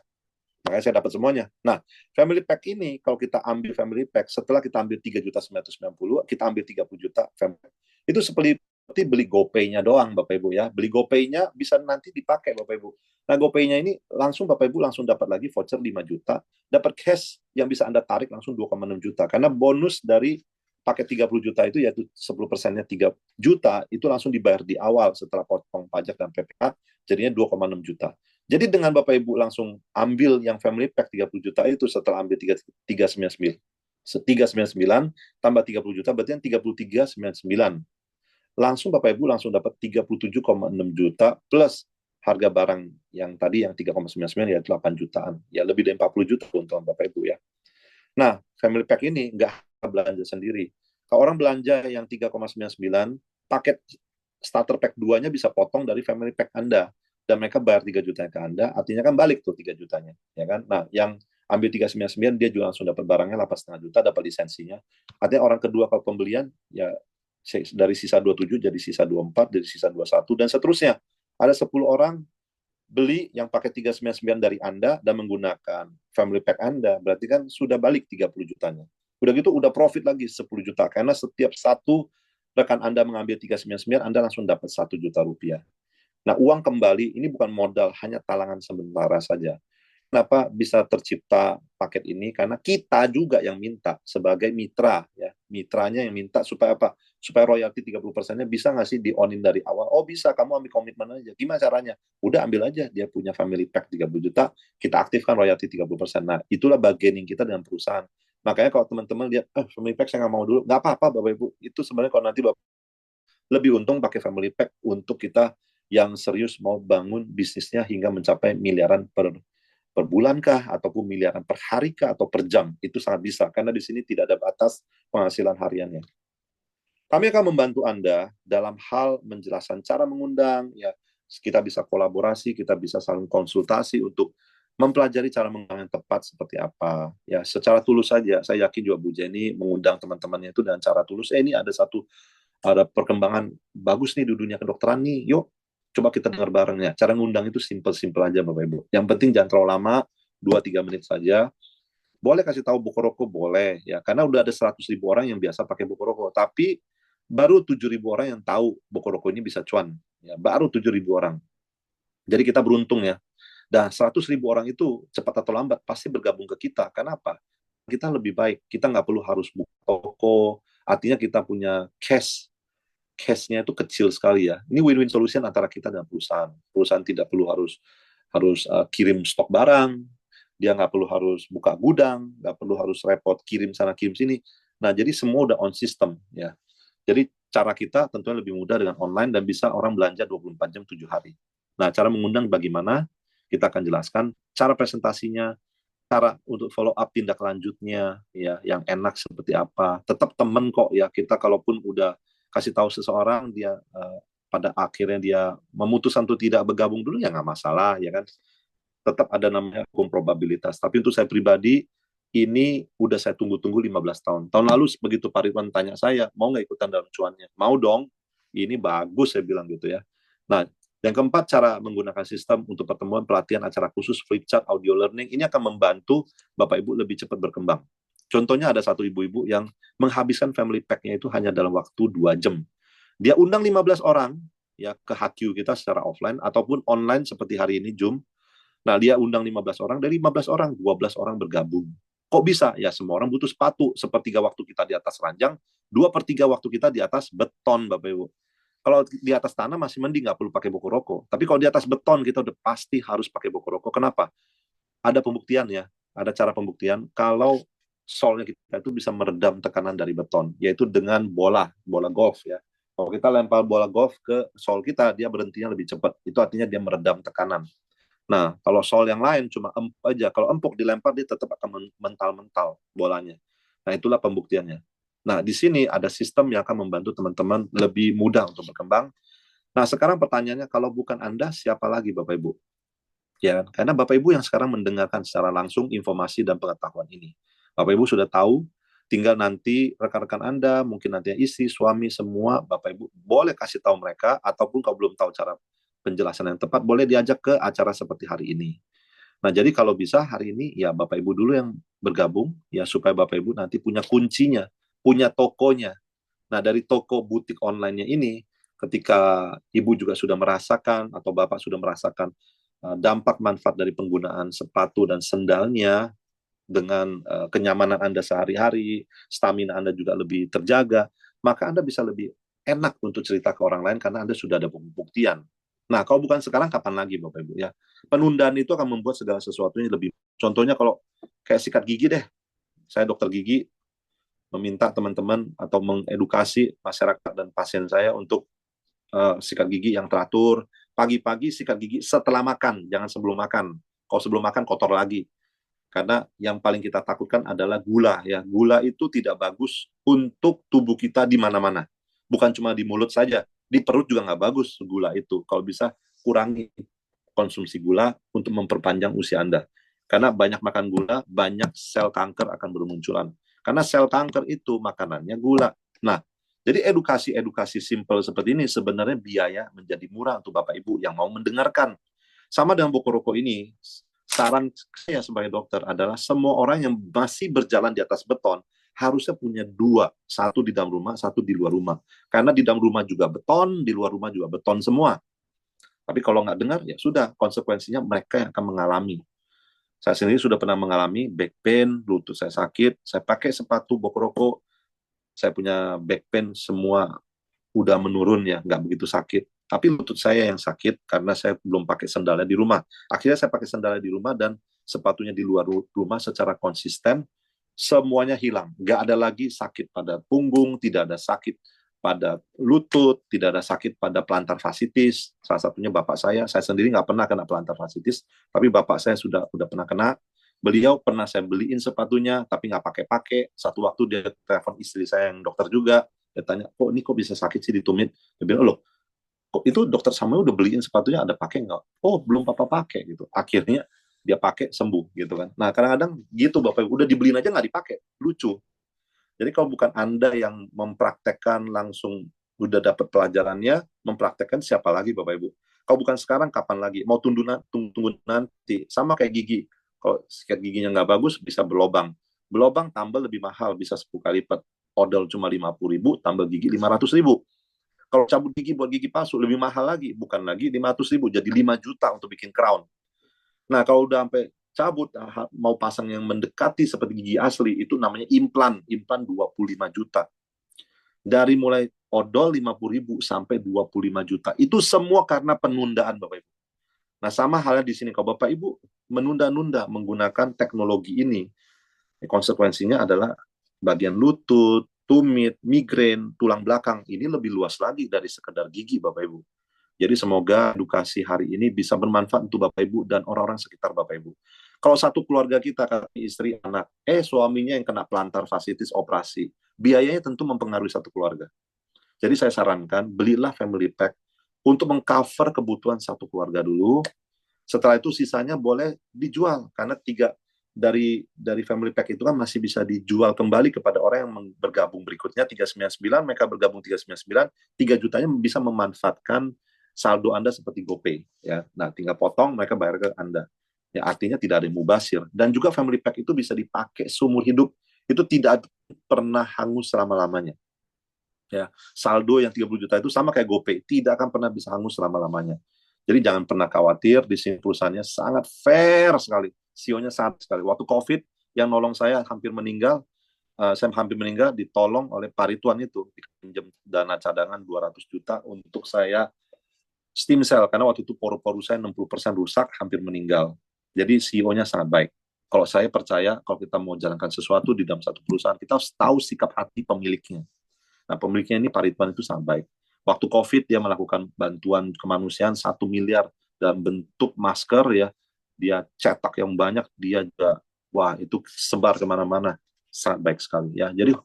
Makanya saya dapat semuanya. Nah, family pack ini, kalau kita ambil family pack, setelah kita ambil 3.990.000, kita ambil 30 juta family pack. Itu seperti beli GoPay-nya doang, Bapak Ibu ya. Beli GoPay-nya bisa nanti dipakai, Bapak Ibu. Nah, GoPay-nya ini langsung Bapak Ibu langsung dapat lagi voucher 5 juta, dapat cash yang bisa Anda tarik langsung 2,6 juta. Karena bonus dari paket 30 juta itu yaitu 10%-nya 3 juta, itu langsung dibayar di awal setelah potong pajak dan PPh, jadinya 2,6 juta. Jadi dengan Bapak Ibu langsung ambil yang family pack 30 juta itu setelah ambil 399 tambah 30 juta berarti yang 33,99. Langsung Bapak Ibu langsung dapat 37,6 juta plus harga barang yang tadi yang 3,99 yaitu 8 jutaan. Ya lebih dari 40 juta untuk Bapak Ibu ya. Nah, family pack ini nggak belanja sendiri. Kalau orang belanja yang 3,99, paket starter pack 2-nya bisa potong dari family pack Anda. Dan mereka bayar 3 jutanya ke Anda, artinya kan balik tuh 3 jutanya. Ya kan? Nah, yang ambil 399, dia juga langsung dapat barangnya 8,5 juta, dapat lisensinya. Artinya orang kedua kalau pembelian, ya dari sisa 27 jadi sisa 24, dari sisa 21, dan seterusnya. Ada 10 orang beli yang pakai 399 dari Anda dan menggunakan family pack Anda, berarti kan sudah balik 30 jutanya. Udah gitu udah profit lagi 10 juta, karena setiap satu rekan Anda mengambil 399, Anda langsung dapat 1 juta rupiah. Nah, uang kembali ini bukan modal, hanya talangan sementara saja. Kenapa bisa tercipta paket ini? Karena kita juga yang minta sebagai mitra, ya, mitranya yang minta supaya apa? supaya royalti 30%-nya bisa nggak sih di-on-in dari awal? Oh bisa, kamu ambil komitmen aja. Gimana caranya? Udah ambil aja, dia punya family pack 30 juta, kita aktifkan royalti 30%. Nah, itulah bargaining kita dengan perusahaan. Makanya kalau teman-teman lihat, family pack saya nggak mau dulu, nggak apa-apa Bapak Ibu. Itu sebenarnya kalau nanti Bapak lebih untung pakai family pack untuk kita yang serius mau bangun bisnisnya hingga mencapai miliaran per bulan kah, ataupun miliaran per hari kah, atau per jam. Itu sangat bisa, karena di sini tidak ada batas penghasilan hariannya. Kami akan membantu Anda dalam hal menjelaskan cara mengundang, ya kita bisa kolaborasi, kita bisa saling konsultasi untuk mempelajari cara mengundang yang tepat seperti apa. Ya, secara tulus saja, saya yakin juga Bu Jenny mengundang teman-temannya itu dengan cara tulus. Ini ada perkembangan bagus nih di dunia kedokteran nih, yuk coba kita dengar bareng ya. Cara ngundang itu simple-simple aja Bapak Ibu. Yang penting jangan terlalu lama, 2-3 menit saja. Boleh kasih tahu buku rokok, boleh ya, karena udah ada 100.000 orang yang biasa pakai buku rokok, tapi baru 7.000 orang yang tahu buku rokok ini bisa cuan. Ya, baru 7.000 orang. Jadi kita beruntung ya. Dan 100.000 orang itu cepat atau lambat pasti bergabung ke kita. Kenapa? Kita lebih baik. Kita nggak perlu harus buka toko. Artinya kita punya cash-nya itu kecil sekali ya. Ini win-win solution antara kita dan perusahaan. Perusahaan tidak perlu harus kirim stok barang, dia nggak perlu harus buka gudang, nggak perlu harus repot kirim sana kirim sini. Nah, jadi semua udah on system ya. Jadi cara kita tentunya lebih mudah dengan online dan bisa orang belanja 24 jam 7 hari. Nah, cara mengundang bagaimana? Kita akan jelaskan cara presentasinya, cara untuk follow up tindak lanjutnya ya, yang enak seperti apa. Tetap temen kok ya, kita kalaupun udah kasih tahu seseorang dia pada akhirnya dia memutuskan untuk tidak bergabung dulu ya nggak masalah ya kan. Tetap ada namanya hukum probabilitas. Tapi untuk saya pribadi ini udah saya tunggu-tunggu 15 tahun. Tahun lalu begitu Pak Ridwan tanya saya, mau nggak ikutan dalam cuannya? Mau dong, ini bagus saya bilang gitu ya. Nah, yang keempat, cara menggunakan sistem untuk pertemuan, pelatihan, acara khusus, flip chart, audio learning, ini akan membantu Bapak Ibu lebih cepat berkembang. Contohnya ada satu ibu-ibu yang menghabiskan family pack-nya itu hanya dalam waktu 2 jam. Dia undang 15 orang ya ke HQ kita secara offline ataupun online seperti hari ini Zoom. Nah, dia undang 15 orang, dari 15 orang, 12 orang bergabung. Kok bisa? Ya, semua orang butuh sepatu. Sepertiga waktu kita di atas ranjang, 2/3 waktu kita di atas beton, Bapak Ibu. Kalau di atas tanah masih mending, nggak perlu pakai buku rokok. Tapi kalau di atas beton, kita udah pasti harus pakai buku rokok. Kenapa? Ada pembuktian ya, ada cara pembuktian. Kalau solnya kita itu bisa meredam tekanan dari beton, yaitu dengan bola golf ya. Kalau kita lempar bola golf ke sol kita, dia berhentinya lebih cepat. Itu artinya dia meredam tekanan. Nah, kalau soal yang lain cuma empuk aja. Kalau empuk dilempar, dia tetap akan mental-mental bolanya. Nah, itulah pembuktiannya. Nah, di sini ada sistem yang akan membantu teman-teman lebih mudah untuk berkembang. Nah, sekarang pertanyaannya, kalau bukan Anda, siapa lagi Bapak Ibu? Ya, karena Bapak Ibu yang sekarang mendengarkan secara langsung informasi dan pengetahuan ini. Bapak Ibu sudah tahu, tinggal nanti rekan-rekan Anda, mungkin nanti istri, suami, semua Bapak Ibu boleh kasih tahu mereka, ataupun kalau belum tahu cara penjelasan yang tepat, boleh diajak ke acara seperti hari ini. Nah, jadi kalau bisa hari ini, ya Bapak Ibu dulu yang bergabung, ya supaya Bapak Ibu nanti punya kuncinya, punya tokonya. Nah, dari toko butik online-nya ini, ketika Ibu juga sudah merasakan, atau Bapak sudah merasakan dampak manfaat dari penggunaan sepatu dan sendalnya, dengan kenyamanan Anda sehari-hari, stamina Anda juga lebih terjaga, maka Anda bisa lebih enak untuk cerita ke orang lain, karena Anda sudah ada pembuktian. Nah, kalau bukan sekarang, kapan lagi Bapak Ibu ya? Penundaan itu akan membuat segala sesuatunya lebih. Contohnya kalau kayak sikat gigi deh, saya dokter gigi meminta teman-teman atau mengedukasi masyarakat dan pasien saya untuk sikat gigi yang teratur. Pagi-pagi sikat gigi setelah makan, jangan sebelum makan. Kalau sebelum makan kotor lagi. Karena yang paling kita takutkan adalah gula ya. Gula itu tidak bagus untuk tubuh kita di mana-mana. Bukan cuma di mulut saja. Di perut juga nggak bagus gula itu. Kalau bisa kurangi konsumsi gula untuk memperpanjang usia Anda. Karena banyak makan gula, banyak sel kanker akan bermunculan. Karena sel kanker itu makanannya gula. Nah, jadi edukasi simple seperti ini sebenarnya biaya menjadi murah untuk Bapak Ibu yang mau mendengarkan. Sama dengan buku rokok ini, saran saya sebagai dokter adalah semua orang yang masih berjalan di atas beton harusnya punya 2, satu di dalam rumah, satu di luar rumah. Karena di dalam rumah juga beton, di luar rumah juga beton semua. Tapi kalau nggak dengar, ya sudah, konsekuensinya mereka yang akan mengalami. Saya sendiri sudah pernah mengalami back pain, lutut saya sakit, saya pakai sepatu buku rokok, saya punya back pain semua udah menurun ya, nggak begitu sakit. Tapi lutut saya yang sakit karena saya belum pakai sandalnya di rumah. Akhirnya saya pakai sandalnya di rumah dan sepatunya di luar rumah secara konsisten, semuanya hilang. Nggak ada lagi sakit pada punggung, tidak ada sakit pada lutut, tidak ada sakit pada plantar fasciitis. Salah satunya bapak saya sendiri nggak pernah kena plantar fasciitis, tapi bapak saya udah pernah kena. Beliau pernah saya beliin sepatunya, tapi nggak pakai-pakai. Satu waktu dia telepon istri saya yang dokter juga, dia tanya, kok bisa sakit sih di tumit? Dia bilang, loh, kok itu dokter Samuel udah beliin sepatunya, ada pakai nggak? Oh, belum papa pakai gitu. Akhirnya dia pakai sembuh gitu kan. Nah, kadang-kadang gitu Bapak Ibu, udah dibeliin aja nggak dipakai. Lucu. Jadi kalau bukan Anda yang mempraktekkan langsung udah dapat pelajarannya, mempraktekkan siapa lagi Bapak Ibu? Kalau bukan sekarang, kapan lagi? Mau tunggu nanti. Sama kayak gigi. Kalau sikat giginya nggak bagus, bisa berlobang. Berlobang tambah lebih mahal, bisa 10 kali lipat. Odol cuma 50.000, tambah gigi 500.000. Kalau cabut gigi buat gigi palsu, lebih mahal lagi. Bukan lagi 500.000, jadi 5 juta untuk bikin crown. Nah, kalau udah sampai cabut, mau pasang yang mendekati seperti gigi asli, itu namanya implan 25 juta. Dari mulai odol 50.000 sampai 25 juta. Itu semua karena penundaan, Bapak Ibu. Nah, sama halnya di sini. Kalau Bapak Ibu menunda-nunda menggunakan teknologi ini, konsekuensinya adalah bagian lutut, tumit, migrain, tulang belakang. Ini lebih luas lagi dari sekedar gigi, Bapak Ibu. Jadi semoga edukasi hari ini bisa bermanfaat untuk Bapak Ibu dan orang-orang sekitar Bapak Ibu. Kalau satu keluarga kita, istri, anak, suaminya yang kena plantar fasciitis operasi, biayanya tentu mempengaruhi satu keluarga. Jadi saya sarankan, belilah family pack untuk mengcover kebutuhan satu keluarga dulu. Setelah itu sisanya boleh dijual, karena dari family pack itu kan masih bisa dijual kembali kepada orang yang bergabung berikutnya 399, mereka bergabung 399, 3 jutanya bisa memanfaatkan saldo Anda seperti GoPay ya. Nah, tinggal potong mereka bayar ke Anda. Ya, artinya tidak ada yang mubazir. Dan juga family pack itu bisa dipakai seumur hidup. Itu tidak pernah hangus selama-lamanya. Ya, saldo yang 30 juta itu sama kayak GoPay, tidak akan pernah bisa hangus selama-lamanya. Jadi jangan pernah khawatir, di sini perusahaannya sangat fair sekali. CEO-nya sangat sekali. Waktu COVID yang nolong saya hampir meninggal, ditolong oleh Pak Ridwan itu, pinjam dana cadangan 200 juta untuk saya stem cell, karena waktu itu paru-paru saya 60% rusak, hampir meninggal. Jadi CEO-nya sangat baik. Kalau saya percaya, kalau kita mau jalankan sesuatu di dalam satu perusahaan, kita harus tahu sikap hati pemiliknya. Nah, pemiliknya ini Pak Ridwan itu sangat baik. Waktu COVID, dia melakukan bantuan kemanusiaan 1 miliar dalam bentuk masker ya. Dia cetak yang banyak, dia juga, wah itu sebar kemana-mana. Sangat baik sekali ya. Jadi,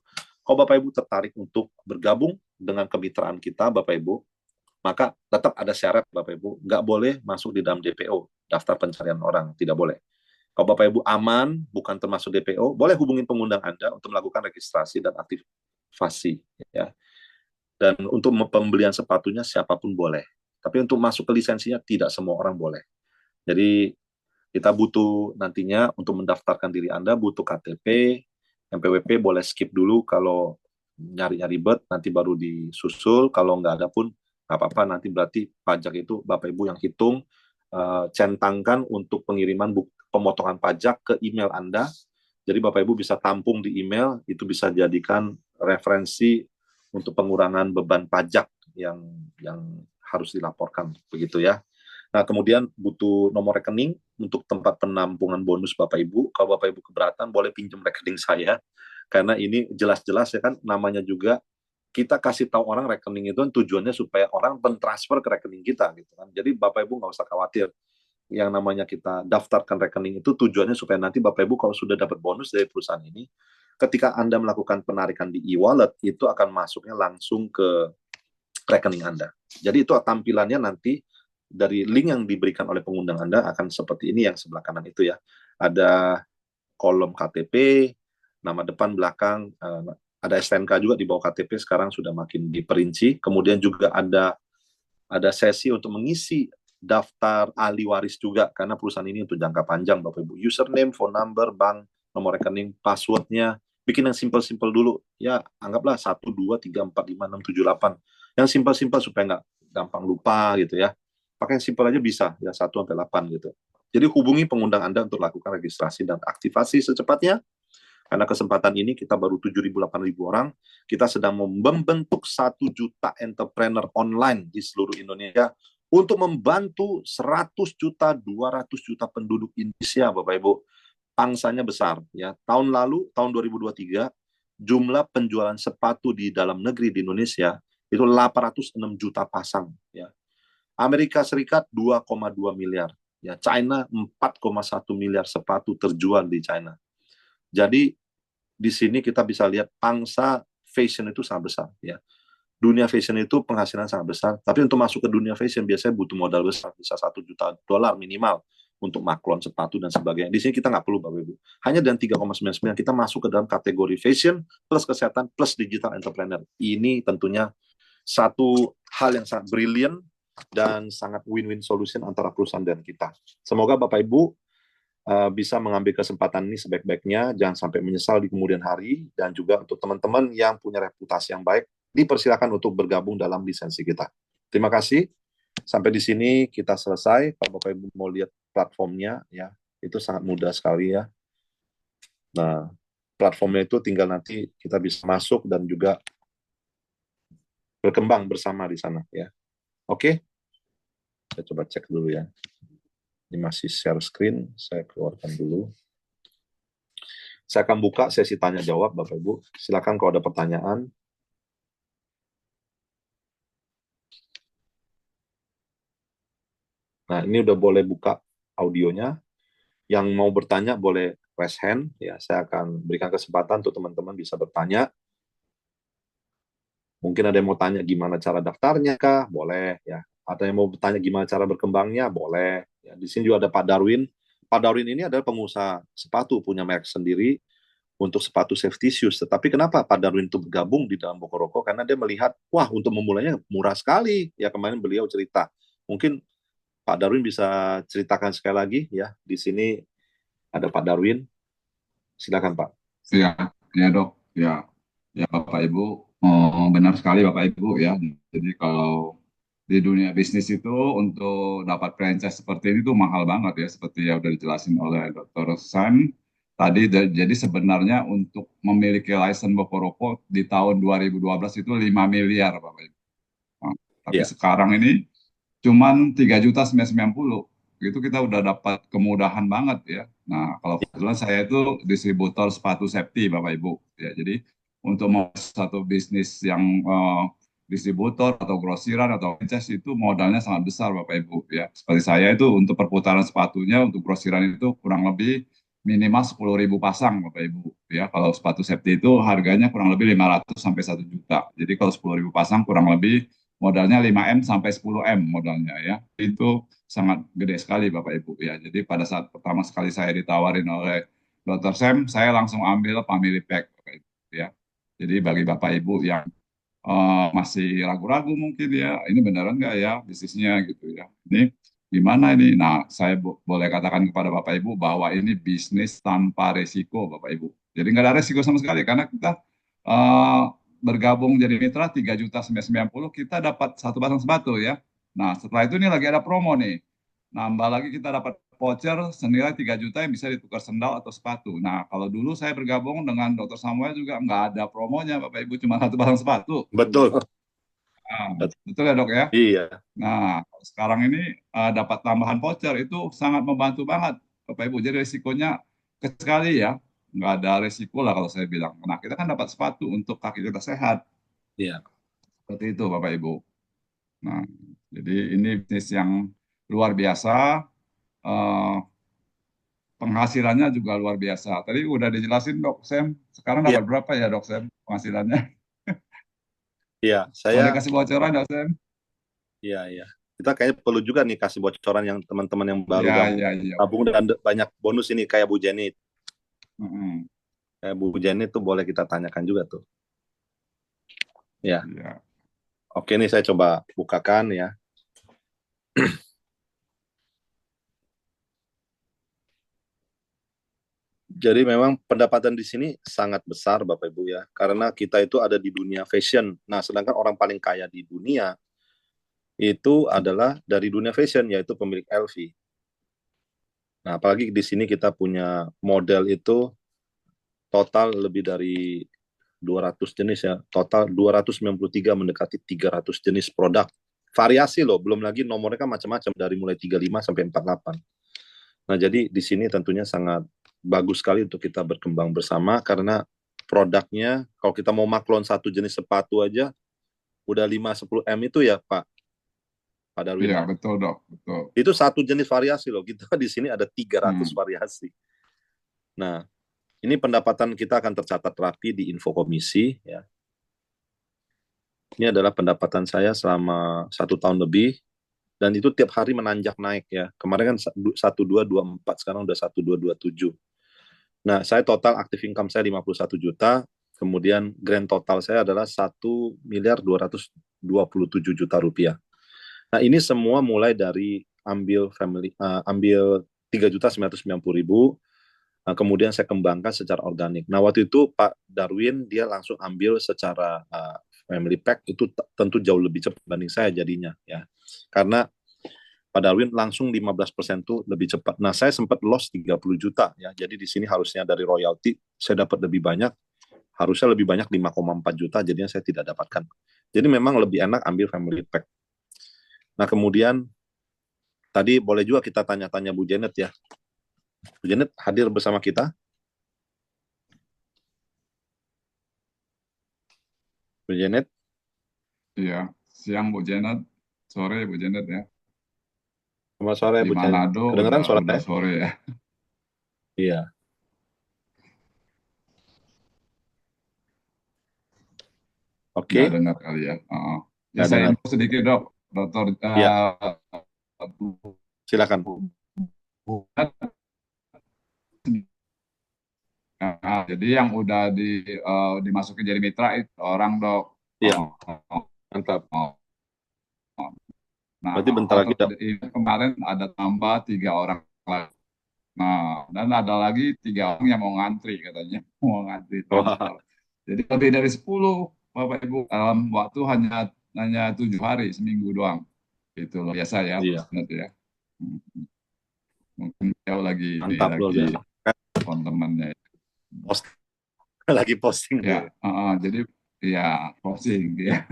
kalau Bapak Ibu tertarik untuk bergabung dengan kemitraan kita, Bapak Ibu, maka tetap ada syarat Bapak Ibu, nggak boleh masuk di dalam DPO, daftar pencarian orang, tidak boleh. Kalau Bapak Ibu aman, bukan termasuk DPO, boleh hubungin pengundang Anda untuk melakukan registrasi dan aktivasi. Ya. Dan untuk pembelian sepatunya siapapun boleh. Tapi untuk masuk ke lisensinya tidak semua orang boleh. Jadi kita butuh nantinya untuk mendaftarkan diri Anda, butuh KTP, NPWP boleh skip dulu kalau nyari-nyari ribet, nanti baru disusul, kalau nggak ada pun nggak apa-apa, nanti berarti pajak itu Bapak Ibu yang hitung, centangkan untuk pengiriman pemotongan pajak ke email Anda. Jadi Bapak Ibu bisa tampung di email, itu bisa jadikan referensi untuk pengurangan beban pajak yang harus dilaporkan, begitu ya. Nah, kemudian butuh nomor rekening untuk tempat penampungan bonus Bapak Ibu. Kalau Bapak Ibu keberatan, boleh pinjam rekening saya, karena ini jelas-jelas ya kan, namanya juga kita kasih tahu orang rekening itu tujuannya supaya orang mentransfer ke rekening kita gitu kan. Jadi Bapak Ibu nggak usah khawatir. Yang namanya kita daftarkan rekening itu tujuannya supaya nanti Bapak Ibu kalau sudah dapat bonus dari perusahaan ini, ketika Anda melakukan penarikan di e-wallet, itu akan masuknya langsung ke rekening Anda. Jadi itu tampilannya nanti dari link yang diberikan oleh pengundang Anda akan seperti ini yang sebelah kanan itu ya. Ada kolom KTP, nama depan, belakang, ada STNK juga di bawah KTP, sekarang sudah makin diperinci. Kemudian juga ada sesi untuk mengisi daftar ahli waris juga, karena perusahaan ini untuk jangka panjang Bapak Ibu. Username, phone number, bank, nomor rekening, passwordnya, bikin yang simple-simple dulu. Ya, anggaplah 1, 2, 3, 4, 5, 6, 7, 8. Yang simple-simple supaya nggak gampang lupa gitu ya. Pakai yang simple aja bisa, ya 1 sampai 8 gitu. Jadi hubungi pengundang Anda untuk lakukan registrasi dan aktivasi secepatnya. Karena kesempatan ini kita baru 7.000-8.000 orang, kita sedang membentuk 1 juta entrepreneur online di seluruh Indonesia untuk membantu 100 juta, 200 juta penduduk Indonesia, Bapak Ibu. Pangsanya besar. Ya. Tahun lalu, tahun 2023, jumlah penjualan sepatu di dalam negeri di Indonesia itu 806 juta pasang. Ya. Amerika Serikat 2,2 miliar. Ya, China 4,1 miliar sepatu terjual di China. Jadi di sini kita bisa lihat pangsa fashion itu sangat besar. Ya. Dunia fashion itu penghasilan sangat besar, tapi untuk masuk ke dunia fashion biasanya butuh modal besar, bisa $1 juta minimal untuk maklon sepatu dan sebagainya. Di sini kita nggak perlu, Bapak Ibu. Hanya dengan 3,99 kita masuk ke dalam kategori fashion plus kesehatan plus digital entrepreneur. Ini tentunya satu hal yang sangat brilian dan sangat win-win solution antara perusahaan dan kita. Semoga Bapak Ibu bisa mengambil kesempatan ini sebaik-baiknya, jangan sampai menyesal di kemudian hari, dan juga untuk teman-teman yang punya reputasi yang baik, dipersilakan untuk bergabung dalam lisensi kita. Terima kasih. Sampai di sini kita selesai. Kalau Bapak Ibu mau lihat platformnya, ya itu sangat mudah sekali ya. Nah, platformnya itu tinggal nanti kita bisa masuk dan juga berkembang bersama di sana ya. Oke, saya coba cek dulu ya. Ini masih share screen, saya keluarkan dulu. Saya akan buka sesi tanya jawab, Bapak Ibu. Silakan kalau ada pertanyaan. Nah, ini udah boleh buka audionya. Yang mau bertanya boleh raise hand. Ya, saya akan berikan kesempatan untuk teman-teman bisa bertanya. Mungkin ada yang mau tanya gimana cara daftarnya kah? Boleh ya. Ada yang mau bertanya gimana cara berkembangnya? Boleh. Ya, di sini juga ada Pak Darwin. Pak Darwin ini adalah pengusaha sepatu, punya merek sendiri untuk sepatu safety shoes. Tetapi kenapa Pak Darwin itu bergabung di dalam Bokoroko? Karena dia melihat, wah untuk memulainya murah sekali. Ya kemarin beliau cerita. Mungkin Pak Darwin bisa ceritakan sekali lagi ya. Di sini ada Pak Darwin. Silakan Pak. Ya, ya dok, ya, ya Bapak Ibu, benar sekali Bapak Ibu ya. Jadi kalau di dunia bisnis itu untuk dapat franchise seperti ini tuh mahal banget ya, seperti yang udah dijelasin oleh Dr. Sam tadi. Jadi sebenarnya untuk memiliki license Bokoroko di tahun 2012 itu 5 miliar Bapak Ibu. Nah, tapi sekarang ini cuman 3.990.000. Itu kita udah dapat kemudahan banget ya. Nah, kalau kebetulan saya itu distributor sepatu safety Bapak Ibu ya. Jadi untuk satu bisnis yang distributor atau grosiran atau franchise itu modalnya sangat besar Bapak Ibu ya. Seperti saya itu untuk perputaran sepatunya untuk grosiran itu kurang lebih minimal 10.000 pasang Bapak Ibu ya. Kalau sepatu safety itu harganya kurang lebih 500 sampai 1 juta. Jadi kalau 10.000 pasang kurang lebih modalnya 5M sampai 10M modalnya ya. Itu sangat gede sekali Bapak Ibu ya. Jadi pada saat pertama sekali saya ditawarin oleh Dr. Sam, saya langsung ambil family pack Bapak Ibu ya. Jadi bagi Bapak Ibu yang masih ragu-ragu mungkin ya, ini beneran nggak ya bisnisnya gitu ya. Ini gimana ini? Nah, saya boleh katakan kepada Bapak Ibu bahwa ini bisnis tanpa resiko Bapak Ibu. Jadi nggak ada resiko sama sekali karena kita bergabung jadi mitra 3.990.000 kita dapat 1 pasang sepatu ya. Nah, setelah itu ini lagi ada promo nih. Nambah lagi kita dapat voucher senilai 3 juta yang bisa ditukar sendal atau sepatu. Nah, kalau dulu saya bergabung dengan Dr. Samuel juga nggak ada promonya, Bapak Ibu, cuma 1 pasang sepatu. Betul. Nah, betul ya dok ya? Iya. Nah, sekarang ini dapat tambahan voucher itu sangat membantu banget, Bapak Ibu. Jadi risikonya kecil sekali ya, nggak ada risiko lah kalau saya bilang. Nah, kita kan dapat sepatu untuk kaki kita sehat. Iya. Seperti itu Bapak Ibu. Nah, jadi ini bisnis yang luar biasa. Penghasilannya juga luar biasa. Tadi udah dijelasin Dok Sam. Sekarang dapat berapa ya Dok Sam penghasilannya? Iya, Boleh kasih bocoran Dok Sam? Iya. Kita kayaknya perlu juga nih kasih bocoran yang teman-teman yang baru Iya. gabung dan banyak bonus ini kayak Bu Jenny. Kayak Bu Jenny tuh boleh kita tanyakan juga tuh. Ya. Oke, nih saya coba bukakan ya. Jadi memang pendapatan di sini sangat besar Bapak Ibu ya, karena kita itu ada di dunia fashion. Nah, sedangkan orang paling kaya di dunia itu adalah dari dunia fashion, yaitu pemilik LV. Nah, apalagi di sini kita punya model itu total lebih dari 200 jenis ya, total 293 mendekati 300 jenis produk. Variasi loh, belum lagi nomornya kan macam-macam dari mulai 35 sampai 48. Nah, jadi di sini tentunya sangat bagus sekali untuk kita berkembang bersama karena produknya kalau kita mau maklon satu jenis sepatu aja udah 5-10 M itu ya Pak Darwin. Iya, betul dok, betul. Itu satu jenis variasi loh. Kita di sini ada 300 variasi. Nah, ini pendapatan kita akan tercatat rapi di info komisi ya. Ini adalah pendapatan saya selama 1 tahun lebih dan itu tiap hari menanjak naik ya. Kemarin kan 1224, sekarang udah 1227. Nah, saya total active income saya 51 juta, kemudian grand total saya adalah 1.227 miliar rupiah. Nah, ini semua mulai dari ambil 3.990.000, kemudian saya kembangkan secara organik. Nah, waktu itu Pak Darwin dia langsung ambil secara family pack, itu tentu jauh lebih cepat dibanding saya jadinya ya. Karena Pak Darwin langsung 15% tuh lebih cepat. Nah, saya sempat loss 30 juta ya. Jadi di sini harusnya dari royalti saya dapat lebih banyak, harusnya lebih banyak 5,4 juta, jadinya saya tidak dapatkan. Jadi memang lebih enak ambil family pack. Nah, kemudian tadi boleh juga kita tanya-tanya Bu Janet ya. Bu Janet hadir bersama kita. Bu Janet. Iya, siang Bu Janet, sore Bu Janet ya. Selamat sore Di Bu Janet. Manado Kedengeran suara udah saya? sore ya. Iya. Oke. Nggak dengar kali ya. Ya Nggak saya dengar. info sedikit dok, Dokter. Iya. Silakan. Jadi yang udah dimasukin jadi mitra itu orang dok. Iya. Mantap. Nah, Berarti bentar lagi kemarin ada tambah 3 orang lagi. Nah, dan ada lagi 3 orang yang mau ngantri katanya, mau ngantri transfer. Jadi lebih dari 10 Bapak Ibu dalam waktu hanya 7 hari, seminggu doang. Itu loh biasa ya, Iya. ya. Mungkin jauh lagi Mantap loh lagi teman-temannya. Lagi posting ya. Jadi ya posting ya.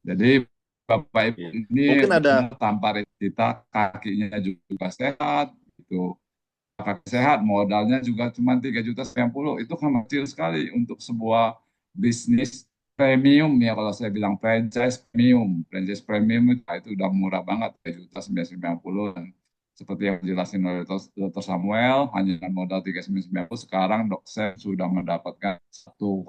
Jadi Bapak Ibu ini mungkin ada tanpa kita kakinya juga sehat gitu. Kaki sehat modalnya juga cuma 3.090.000, itu kan kecil sekali untuk sebuah bisnis premium ya, kalau saya bilang franchise premium itu udah murah banget, 3.990.000. Dan seperti yang dijelasin oleh Dr. Samuel, hanya dengan modal 3.990.000 sekarang saya sudah mendapatkan 1,2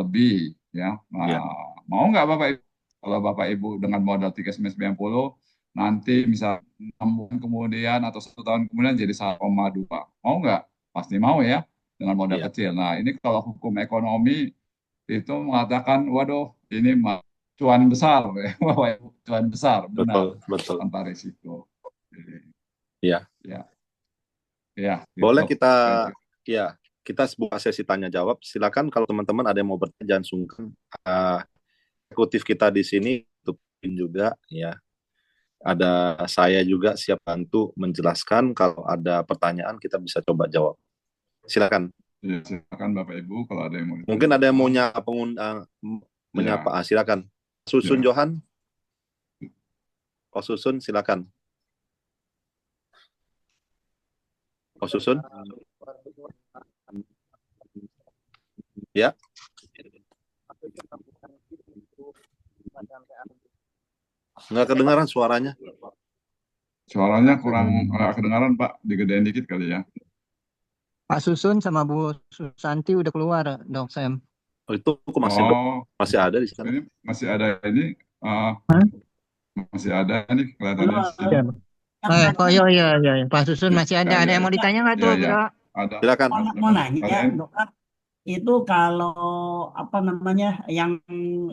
lebih ya. Nah, mau nggak Bapak Ibu? Kalau Bapak Ibu dengan modal 3.990.000 nanti misal 6 bulan kemudian atau 1 tahun kemudian jadi 1,2, mau nggak? Pasti mau ya, dengan modal kecil. Nah, ini kalau hukum ekonomi itu mengatakan, waduh, ini cuan besar, cuan besar, benar, betul. tanpa risiko. Iya. Ya. Boleh kita buka sesi tanya jawab. Silakan kalau teman-teman ada yang mau bertanya, jangan sungkan. Eksekutif kita di sini juga ya. Ada saya juga siap bantu menjelaskan. Kalau ada pertanyaan kita bisa coba jawab. Silakan. Ya, silakan Bapak Ibu kalau ada yang mau. Mungkin ada yang mau menyapa. Silakan. Susun Johan. Susun silakan. Susun. Ya. Nggak kedengaran suaranya. Suaranya kurang kedengaran Pak, digedein dikit kali ya. Pak Susun sama Bu Susanti udah keluar, Dok Sam. Itu masih ada di sana. Ini masih ada ini. Masih ada nih kelihatannya. Iya. Pak Susun masih ada. Ada yang mau ditanya nggak tuh, Bro? Ada. Silakan. Mau nanya, Dokter. Itu kalau apa namanya, yang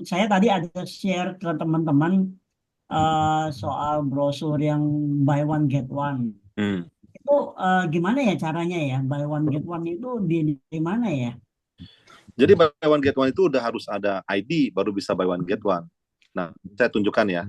saya tadi ada share ke teman-teman soal brosur yang buy one get one. Itu gimana ya caranya ya, buy one get one itu di mana ya? Jadi buy one get one itu udah harus ada ID baru bisa buy one get one. Nah, saya tunjukkan ya.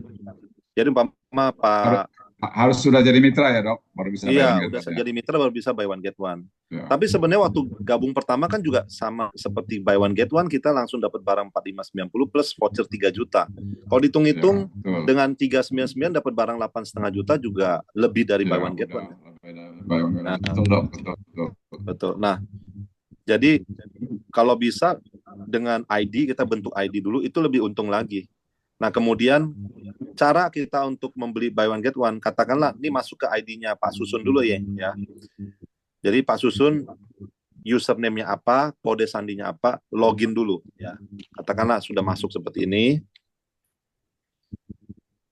Jadi umpama Pak Harus sudah jadi mitra ya dok, baru bisa buy one Iya, get udah one ya. jadi mitra baru bisa buy one get one. Ya, Tapi sebenarnya waktu gabung pertama kan juga sama seperti buy one get one, kita langsung dapat barang 4590 plus voucher 3 juta. Kalau ya, dihitung-hitung betul. dengan 399 dapat barang 8,5 juta juga lebih dari buy Ya, one get udah one. buy one get Nah, one. Betul dok, betul, betul. betul. Nah, jadi kalau bisa dengan ID, kita bentuk ID dulu, itu lebih untung lagi. Nah, kemudian cara kita untuk membeli buy one get one, katakanlah ini masuk ke ID-nya Pak Susun dulu ya. Jadi Pak Susun username-nya apa, kode sandinya apa, login dulu ya. Katakanlah sudah masuk seperti ini.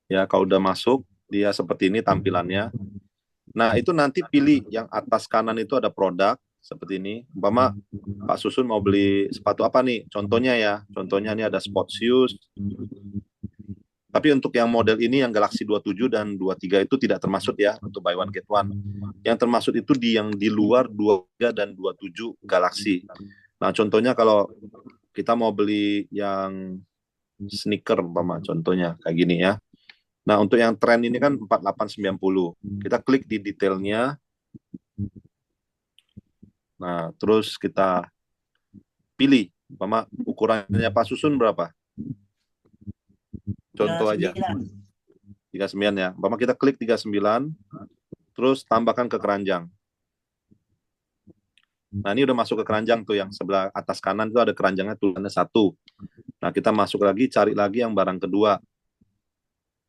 Ya, kalau udah masuk, dia seperti ini tampilannya. Nah, itu nanti pilih yang atas kanan itu ada produk seperti ini. Umpama Pak Susun mau beli sepatu apa nih? Contohnya ini ada sports shoes. Tapi untuk yang model ini yang Galaxy 27 dan 23 itu tidak termasuk ya untuk buy one get one. Yang termasuk itu yang di luar 23 dan 27 Galaxy. Nah, contohnya kalau kita mau beli yang sneaker umpama contohnya kayak gini ya. Nah, untuk yang tren ini kan 4890. Kita klik di detailnya. Nah, terus kita pilih umpama ukurannya Pak Susun berapa? Contoh aja. 39 ya. Umpama kita klik 39, terus tambahkan ke keranjang. Nah, ini udah masuk ke keranjang tuh, yang sebelah atas kanan itu ada keranjangnya tulisannya 1. Nah, kita masuk lagi, cari lagi yang barang kedua.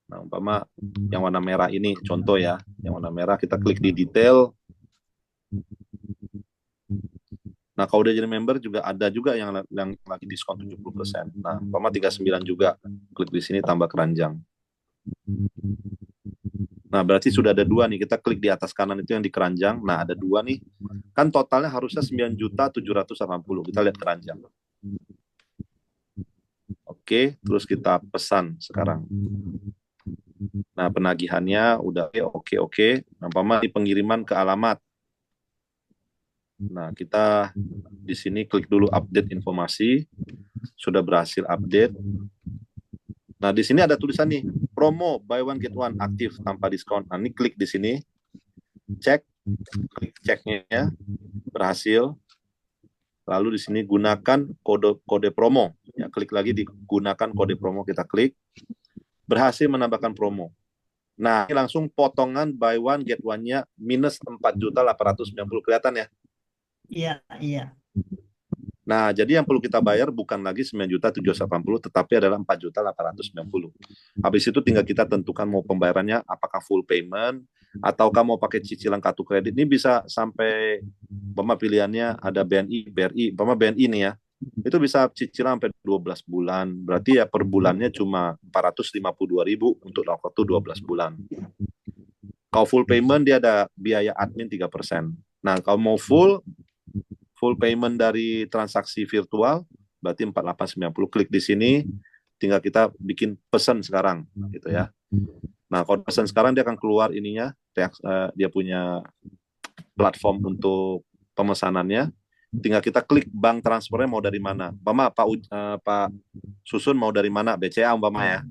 Nah, umpama yang warna merah ini, contoh ya. Yang warna merah, kita klik di detail. Nah, kalau udah jadi member juga ada juga yang lagi diskon 70%. Nah, umpama 39 juga. Klik di sini tambah keranjang. Nah, berarti sudah ada 2 nih. Kita klik di atas kanan itu yang di keranjang. Nah, ada 2 nih. Kan totalnya harusnya 9.780. Kita lihat keranjang. Oke, terus kita pesan sekarang. Nah, penagihannya udah oke. Nah, umpama di pengiriman ke alamat. Nah, kita di sini klik dulu update informasi. Sudah berhasil update. Nah, di sini ada tulisan nih, promo buy one get one aktif tanpa diskon. Nah, ini klik di sini. Klik ceknya ya. Berhasil. Lalu di sini gunakan kode promo. Ya, klik lagi di gunakan kode promo, kita klik. Berhasil menambahkan promo. Nah, ini langsung potongan buy one get one-nya minus 4.890, kelihatan ya? Iya. Nah, jadi yang perlu kita bayar bukan lagi 9.780, tetapi adalah 4.890. Habis itu tinggal kita tentukan mau pembayarannya apakah full payment ataukah mau pakai cicilan kartu kredit. Ini bisa sampai pilihannya ada BNI, BRI, BNI nih ya. Itu bisa cicilan sampai 12 bulan. Berarti ya per bulannya cuma 452.000 untuk waktu 12 bulan. Kalau full payment dia ada biaya admin 3%. Nah, kalau mau full payment dari transaksi virtual berarti 4890. Klik di sini, tinggal kita bikin pesan sekarang gitu ya. Nah, kalau pesan sekarang dia akan keluar ininya, dia punya platform untuk pemesanannya. Tinggal kita klik bank transfernya mau dari mana. Umpama Pak Susun mau dari mana? BCA umpama ya.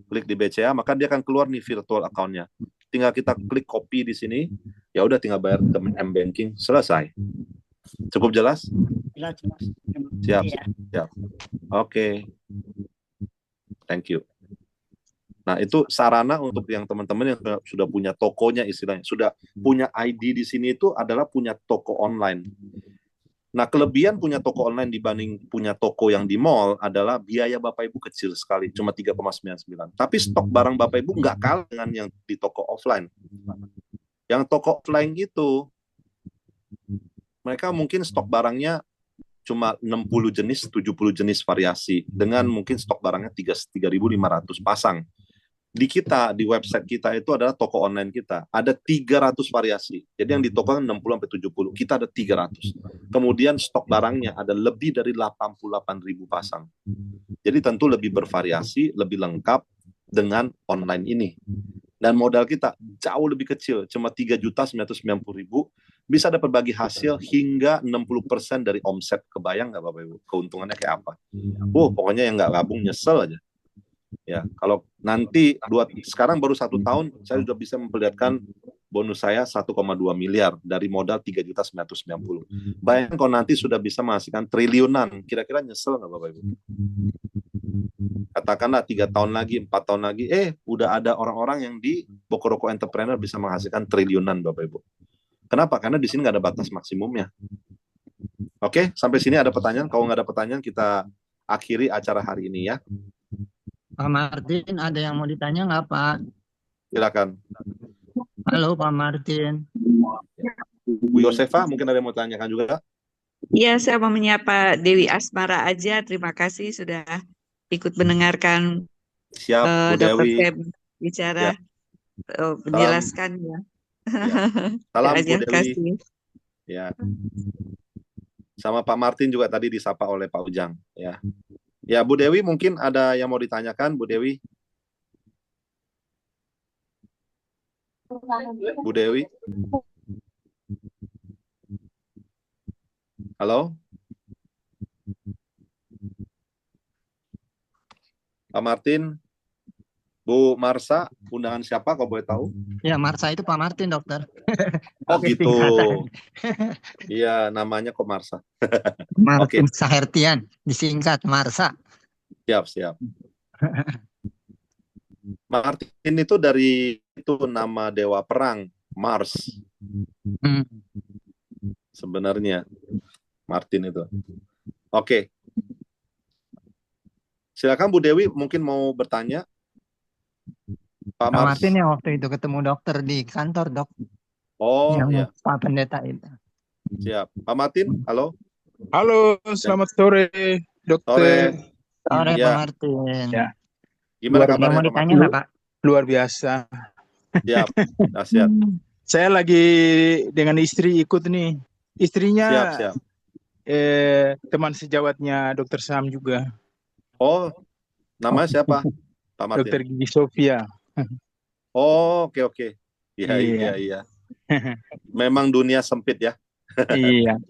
Klik di BCA, maka dia akan keluar nih virtual account-nya. Tinggal kita klik copy di sini, ya udah tinggal bayar ke M-Banking, selesai. Cukup jelas? Jelas. Siap. Iya. Siap. Oke. Thank you. Nah, itu sarana untuk yang teman-teman yang sudah punya tokonya istilahnya, sudah punya ID di sini itu adalah punya toko online. Nah, kelebihan punya toko online dibanding punya toko yang di mall adalah biaya Bapak Ibu kecil sekali, cuma 3,99. Tapi stok barang Bapak Ibu nggak kalah dengan yang di toko offline. Yang toko offline itu, mereka mungkin stok barangnya cuma 60 jenis, 70 jenis variasi, dengan mungkin stok barangnya 3.500 pasang. Di website kita itu adalah toko online kita, ada 300 variasi. Jadi yang di toko 60-70, kita ada 300. Kemudian stok barangnya ada lebih dari 88.000 pasang. Jadi tentu lebih bervariasi, lebih lengkap dengan online ini. Dan modal kita jauh lebih kecil, cuma 3.990.000, bisa dapat bagi hasil hingga 60% dari omset. Kebayang nggak Bapak Ibu? Keuntungannya kayak apa? Pokoknya yang nggak gabung nyesel aja. Ya, kalau nanti sekarang baru 1 tahun, saya sudah bisa memperlihatkan bonus saya 1,2 miliar dari modal 3.990. Bayangkan kalau nanti sudah bisa menghasilkan triliunan, kira-kira nyesel nggak Bapak Ibu? Katakanlah 3 tahun lagi, 4 tahun lagi, udah ada orang-orang yang di Bokoroko Entrepreneur bisa menghasilkan triliunan Bapak Ibu. Kenapa? Karena di sini nggak ada batas maksimumnya. Oke, sampai sini ada pertanyaan? Kalau nggak ada pertanyaan, kita akhiri acara hari ini ya. Pak Martin, ada yang mau ditanya nggak Pak? Silakan. Halo Pak Martin. Bu Yosefa, mungkin ada yang mau tanyakan juga? Ya, saya mau menyapa Dewi Asmara aja. Terima kasih sudah ikut mendengarkan Siap, Bu Dr. Dewi. Feb bicara, menjelaskan ya. Salam Bu Terima Dewi. kasih. Ya. Sama Pak Martin juga tadi disapa oleh Pak Ujang. Ya. Ya, Bu Dewi mungkin ada yang mau ditanyakan, Bu Dewi? Bu Dewi? Halo? Pak Martin? Bu Marsa, undangan siapa kalau boleh tahu? Ya, Marsa itu Pak Martin, dokter. Oh gitu. Singkatan. Iya, namanya kok Marsa. Martin Sahertian, disingkat Marsa. Siap. Martin itu dari itu nama dewa perang, Mars. Sebenarnya Martin itu. Oke. Silakan Bu Dewi mungkin mau bertanya. Pak Martin yang waktu itu ketemu dokter di kantor, Dok. Oh, yang ya. Pak Pendeta itu. Siap. Pak Martin, halo. Halo, selamat sore, dokter. Sore, Ya. Pak Martin. Ya. Gimana Yang kabarnya mau Pak ditanya Martin? nggak, Pak? Luar biasa. Siap, dahsyat. Saya lagi dengan istri ikut nih. Istrinya Siap. teman sejawatnya Dokter Sam juga. Oh, namanya siapa? Pak Martin. Dokter Gigi Sofia. Oh, oke. Iya. Memang dunia sempit ya. Iya,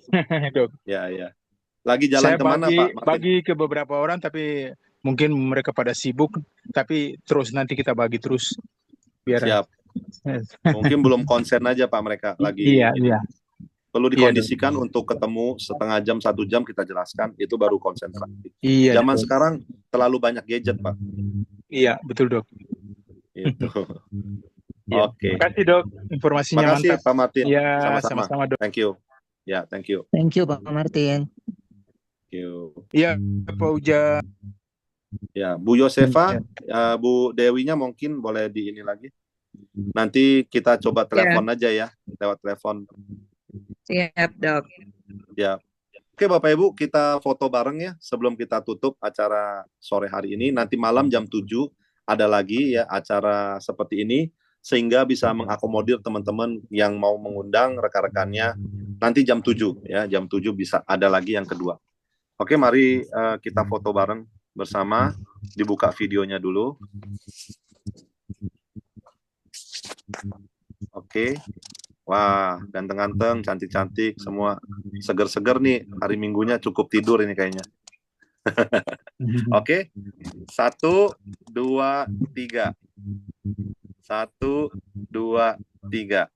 Dok. Ya. Lagi jalan Saya kemana Pak Martin? bagi ke beberapa orang, tapi mungkin mereka pada sibuk. Tapi terus nanti kita bagi terus. Biar. Siap. Mungkin belum konsen aja Pak mereka lagi. Iya. Perlu dikondisikan untuk ketemu setengah jam, 1 jam kita jelaskan, itu baru konsentrasi. Iya. Zaman sekarang terlalu banyak gadget Pak. Iya, betul Dok. Itu. Ya. Oke. Terima kasih Dok, informasinya Terima kasih mantap. Pak Martin. Ya, Sama-sama. sama-sama Dok. Thank you. Ya, thank you. Thank you, Pak Martin. Thank you. Iya, Pak Uja. Ya, Bu Yosefa, Bu Dewinya mungkin boleh di ini lagi. Nanti kita coba telepon aja ya, lewat telepon. Siap, Dok. Ya. Oke Bapak Ibu, kita foto bareng ya sebelum kita tutup acara sore hari ini. Nanti malam jam 7 ada lagi ya acara seperti ini, sehingga bisa mengakomodir teman-teman yang mau mengundang rekan-rekannya. Nanti jam 7 ya, jam 7 bisa ada lagi yang kedua. Oke, mari kita foto bareng bersama. Dibuka videonya dulu. Oke. Wah, ganteng-ganteng, cantik-cantik, semua seger-seger nih. Hari Minggunya cukup tidur ini kayaknya. Oke. 1, 2, 3. 1, 2, 3.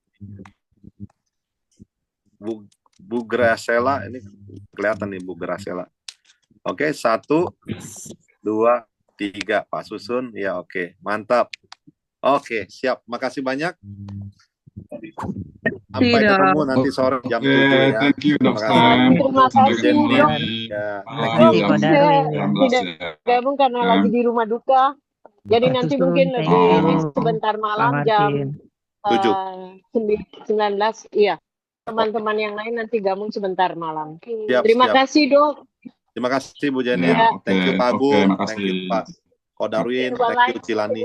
Bu Gracela, ini kelihatan nih Bu Gracela. Oke, 1, 2, 3. Pak Susun, ya oke. Mantap. Oke, siap. Makasih banyak. Sampai ketemu nanti sore jam 7 ya. Thank you, Terima Dokter. kasih. Terima kasih, Dok. Ya, thank Dok, you. saya tidak gabung karena lagi di rumah duka. Jadi nanti mungkin lebih sebentar malam jam 19. Iya. Teman-teman yang lain nanti gabung sebentar malam. Terima kasih, Dok. Terima kasih Bu Jenny. Thank you Pak Agung. Thank you Pak Kodarwin. Thank you Cilani.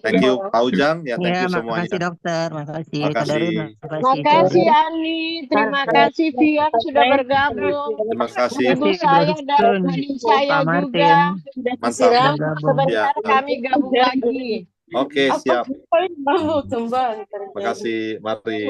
Thank you Pak Ujang. Ya, thank you semuanya. Makasih dokter. Makasih. Makasih Ani. Terima kasih Fiak sudah bergabung. Terima kasih. Ibu saya dan adik saya juga. Mantap. Sebentar kami gabung lagi. Oke, siap. Terima kasih. Mari.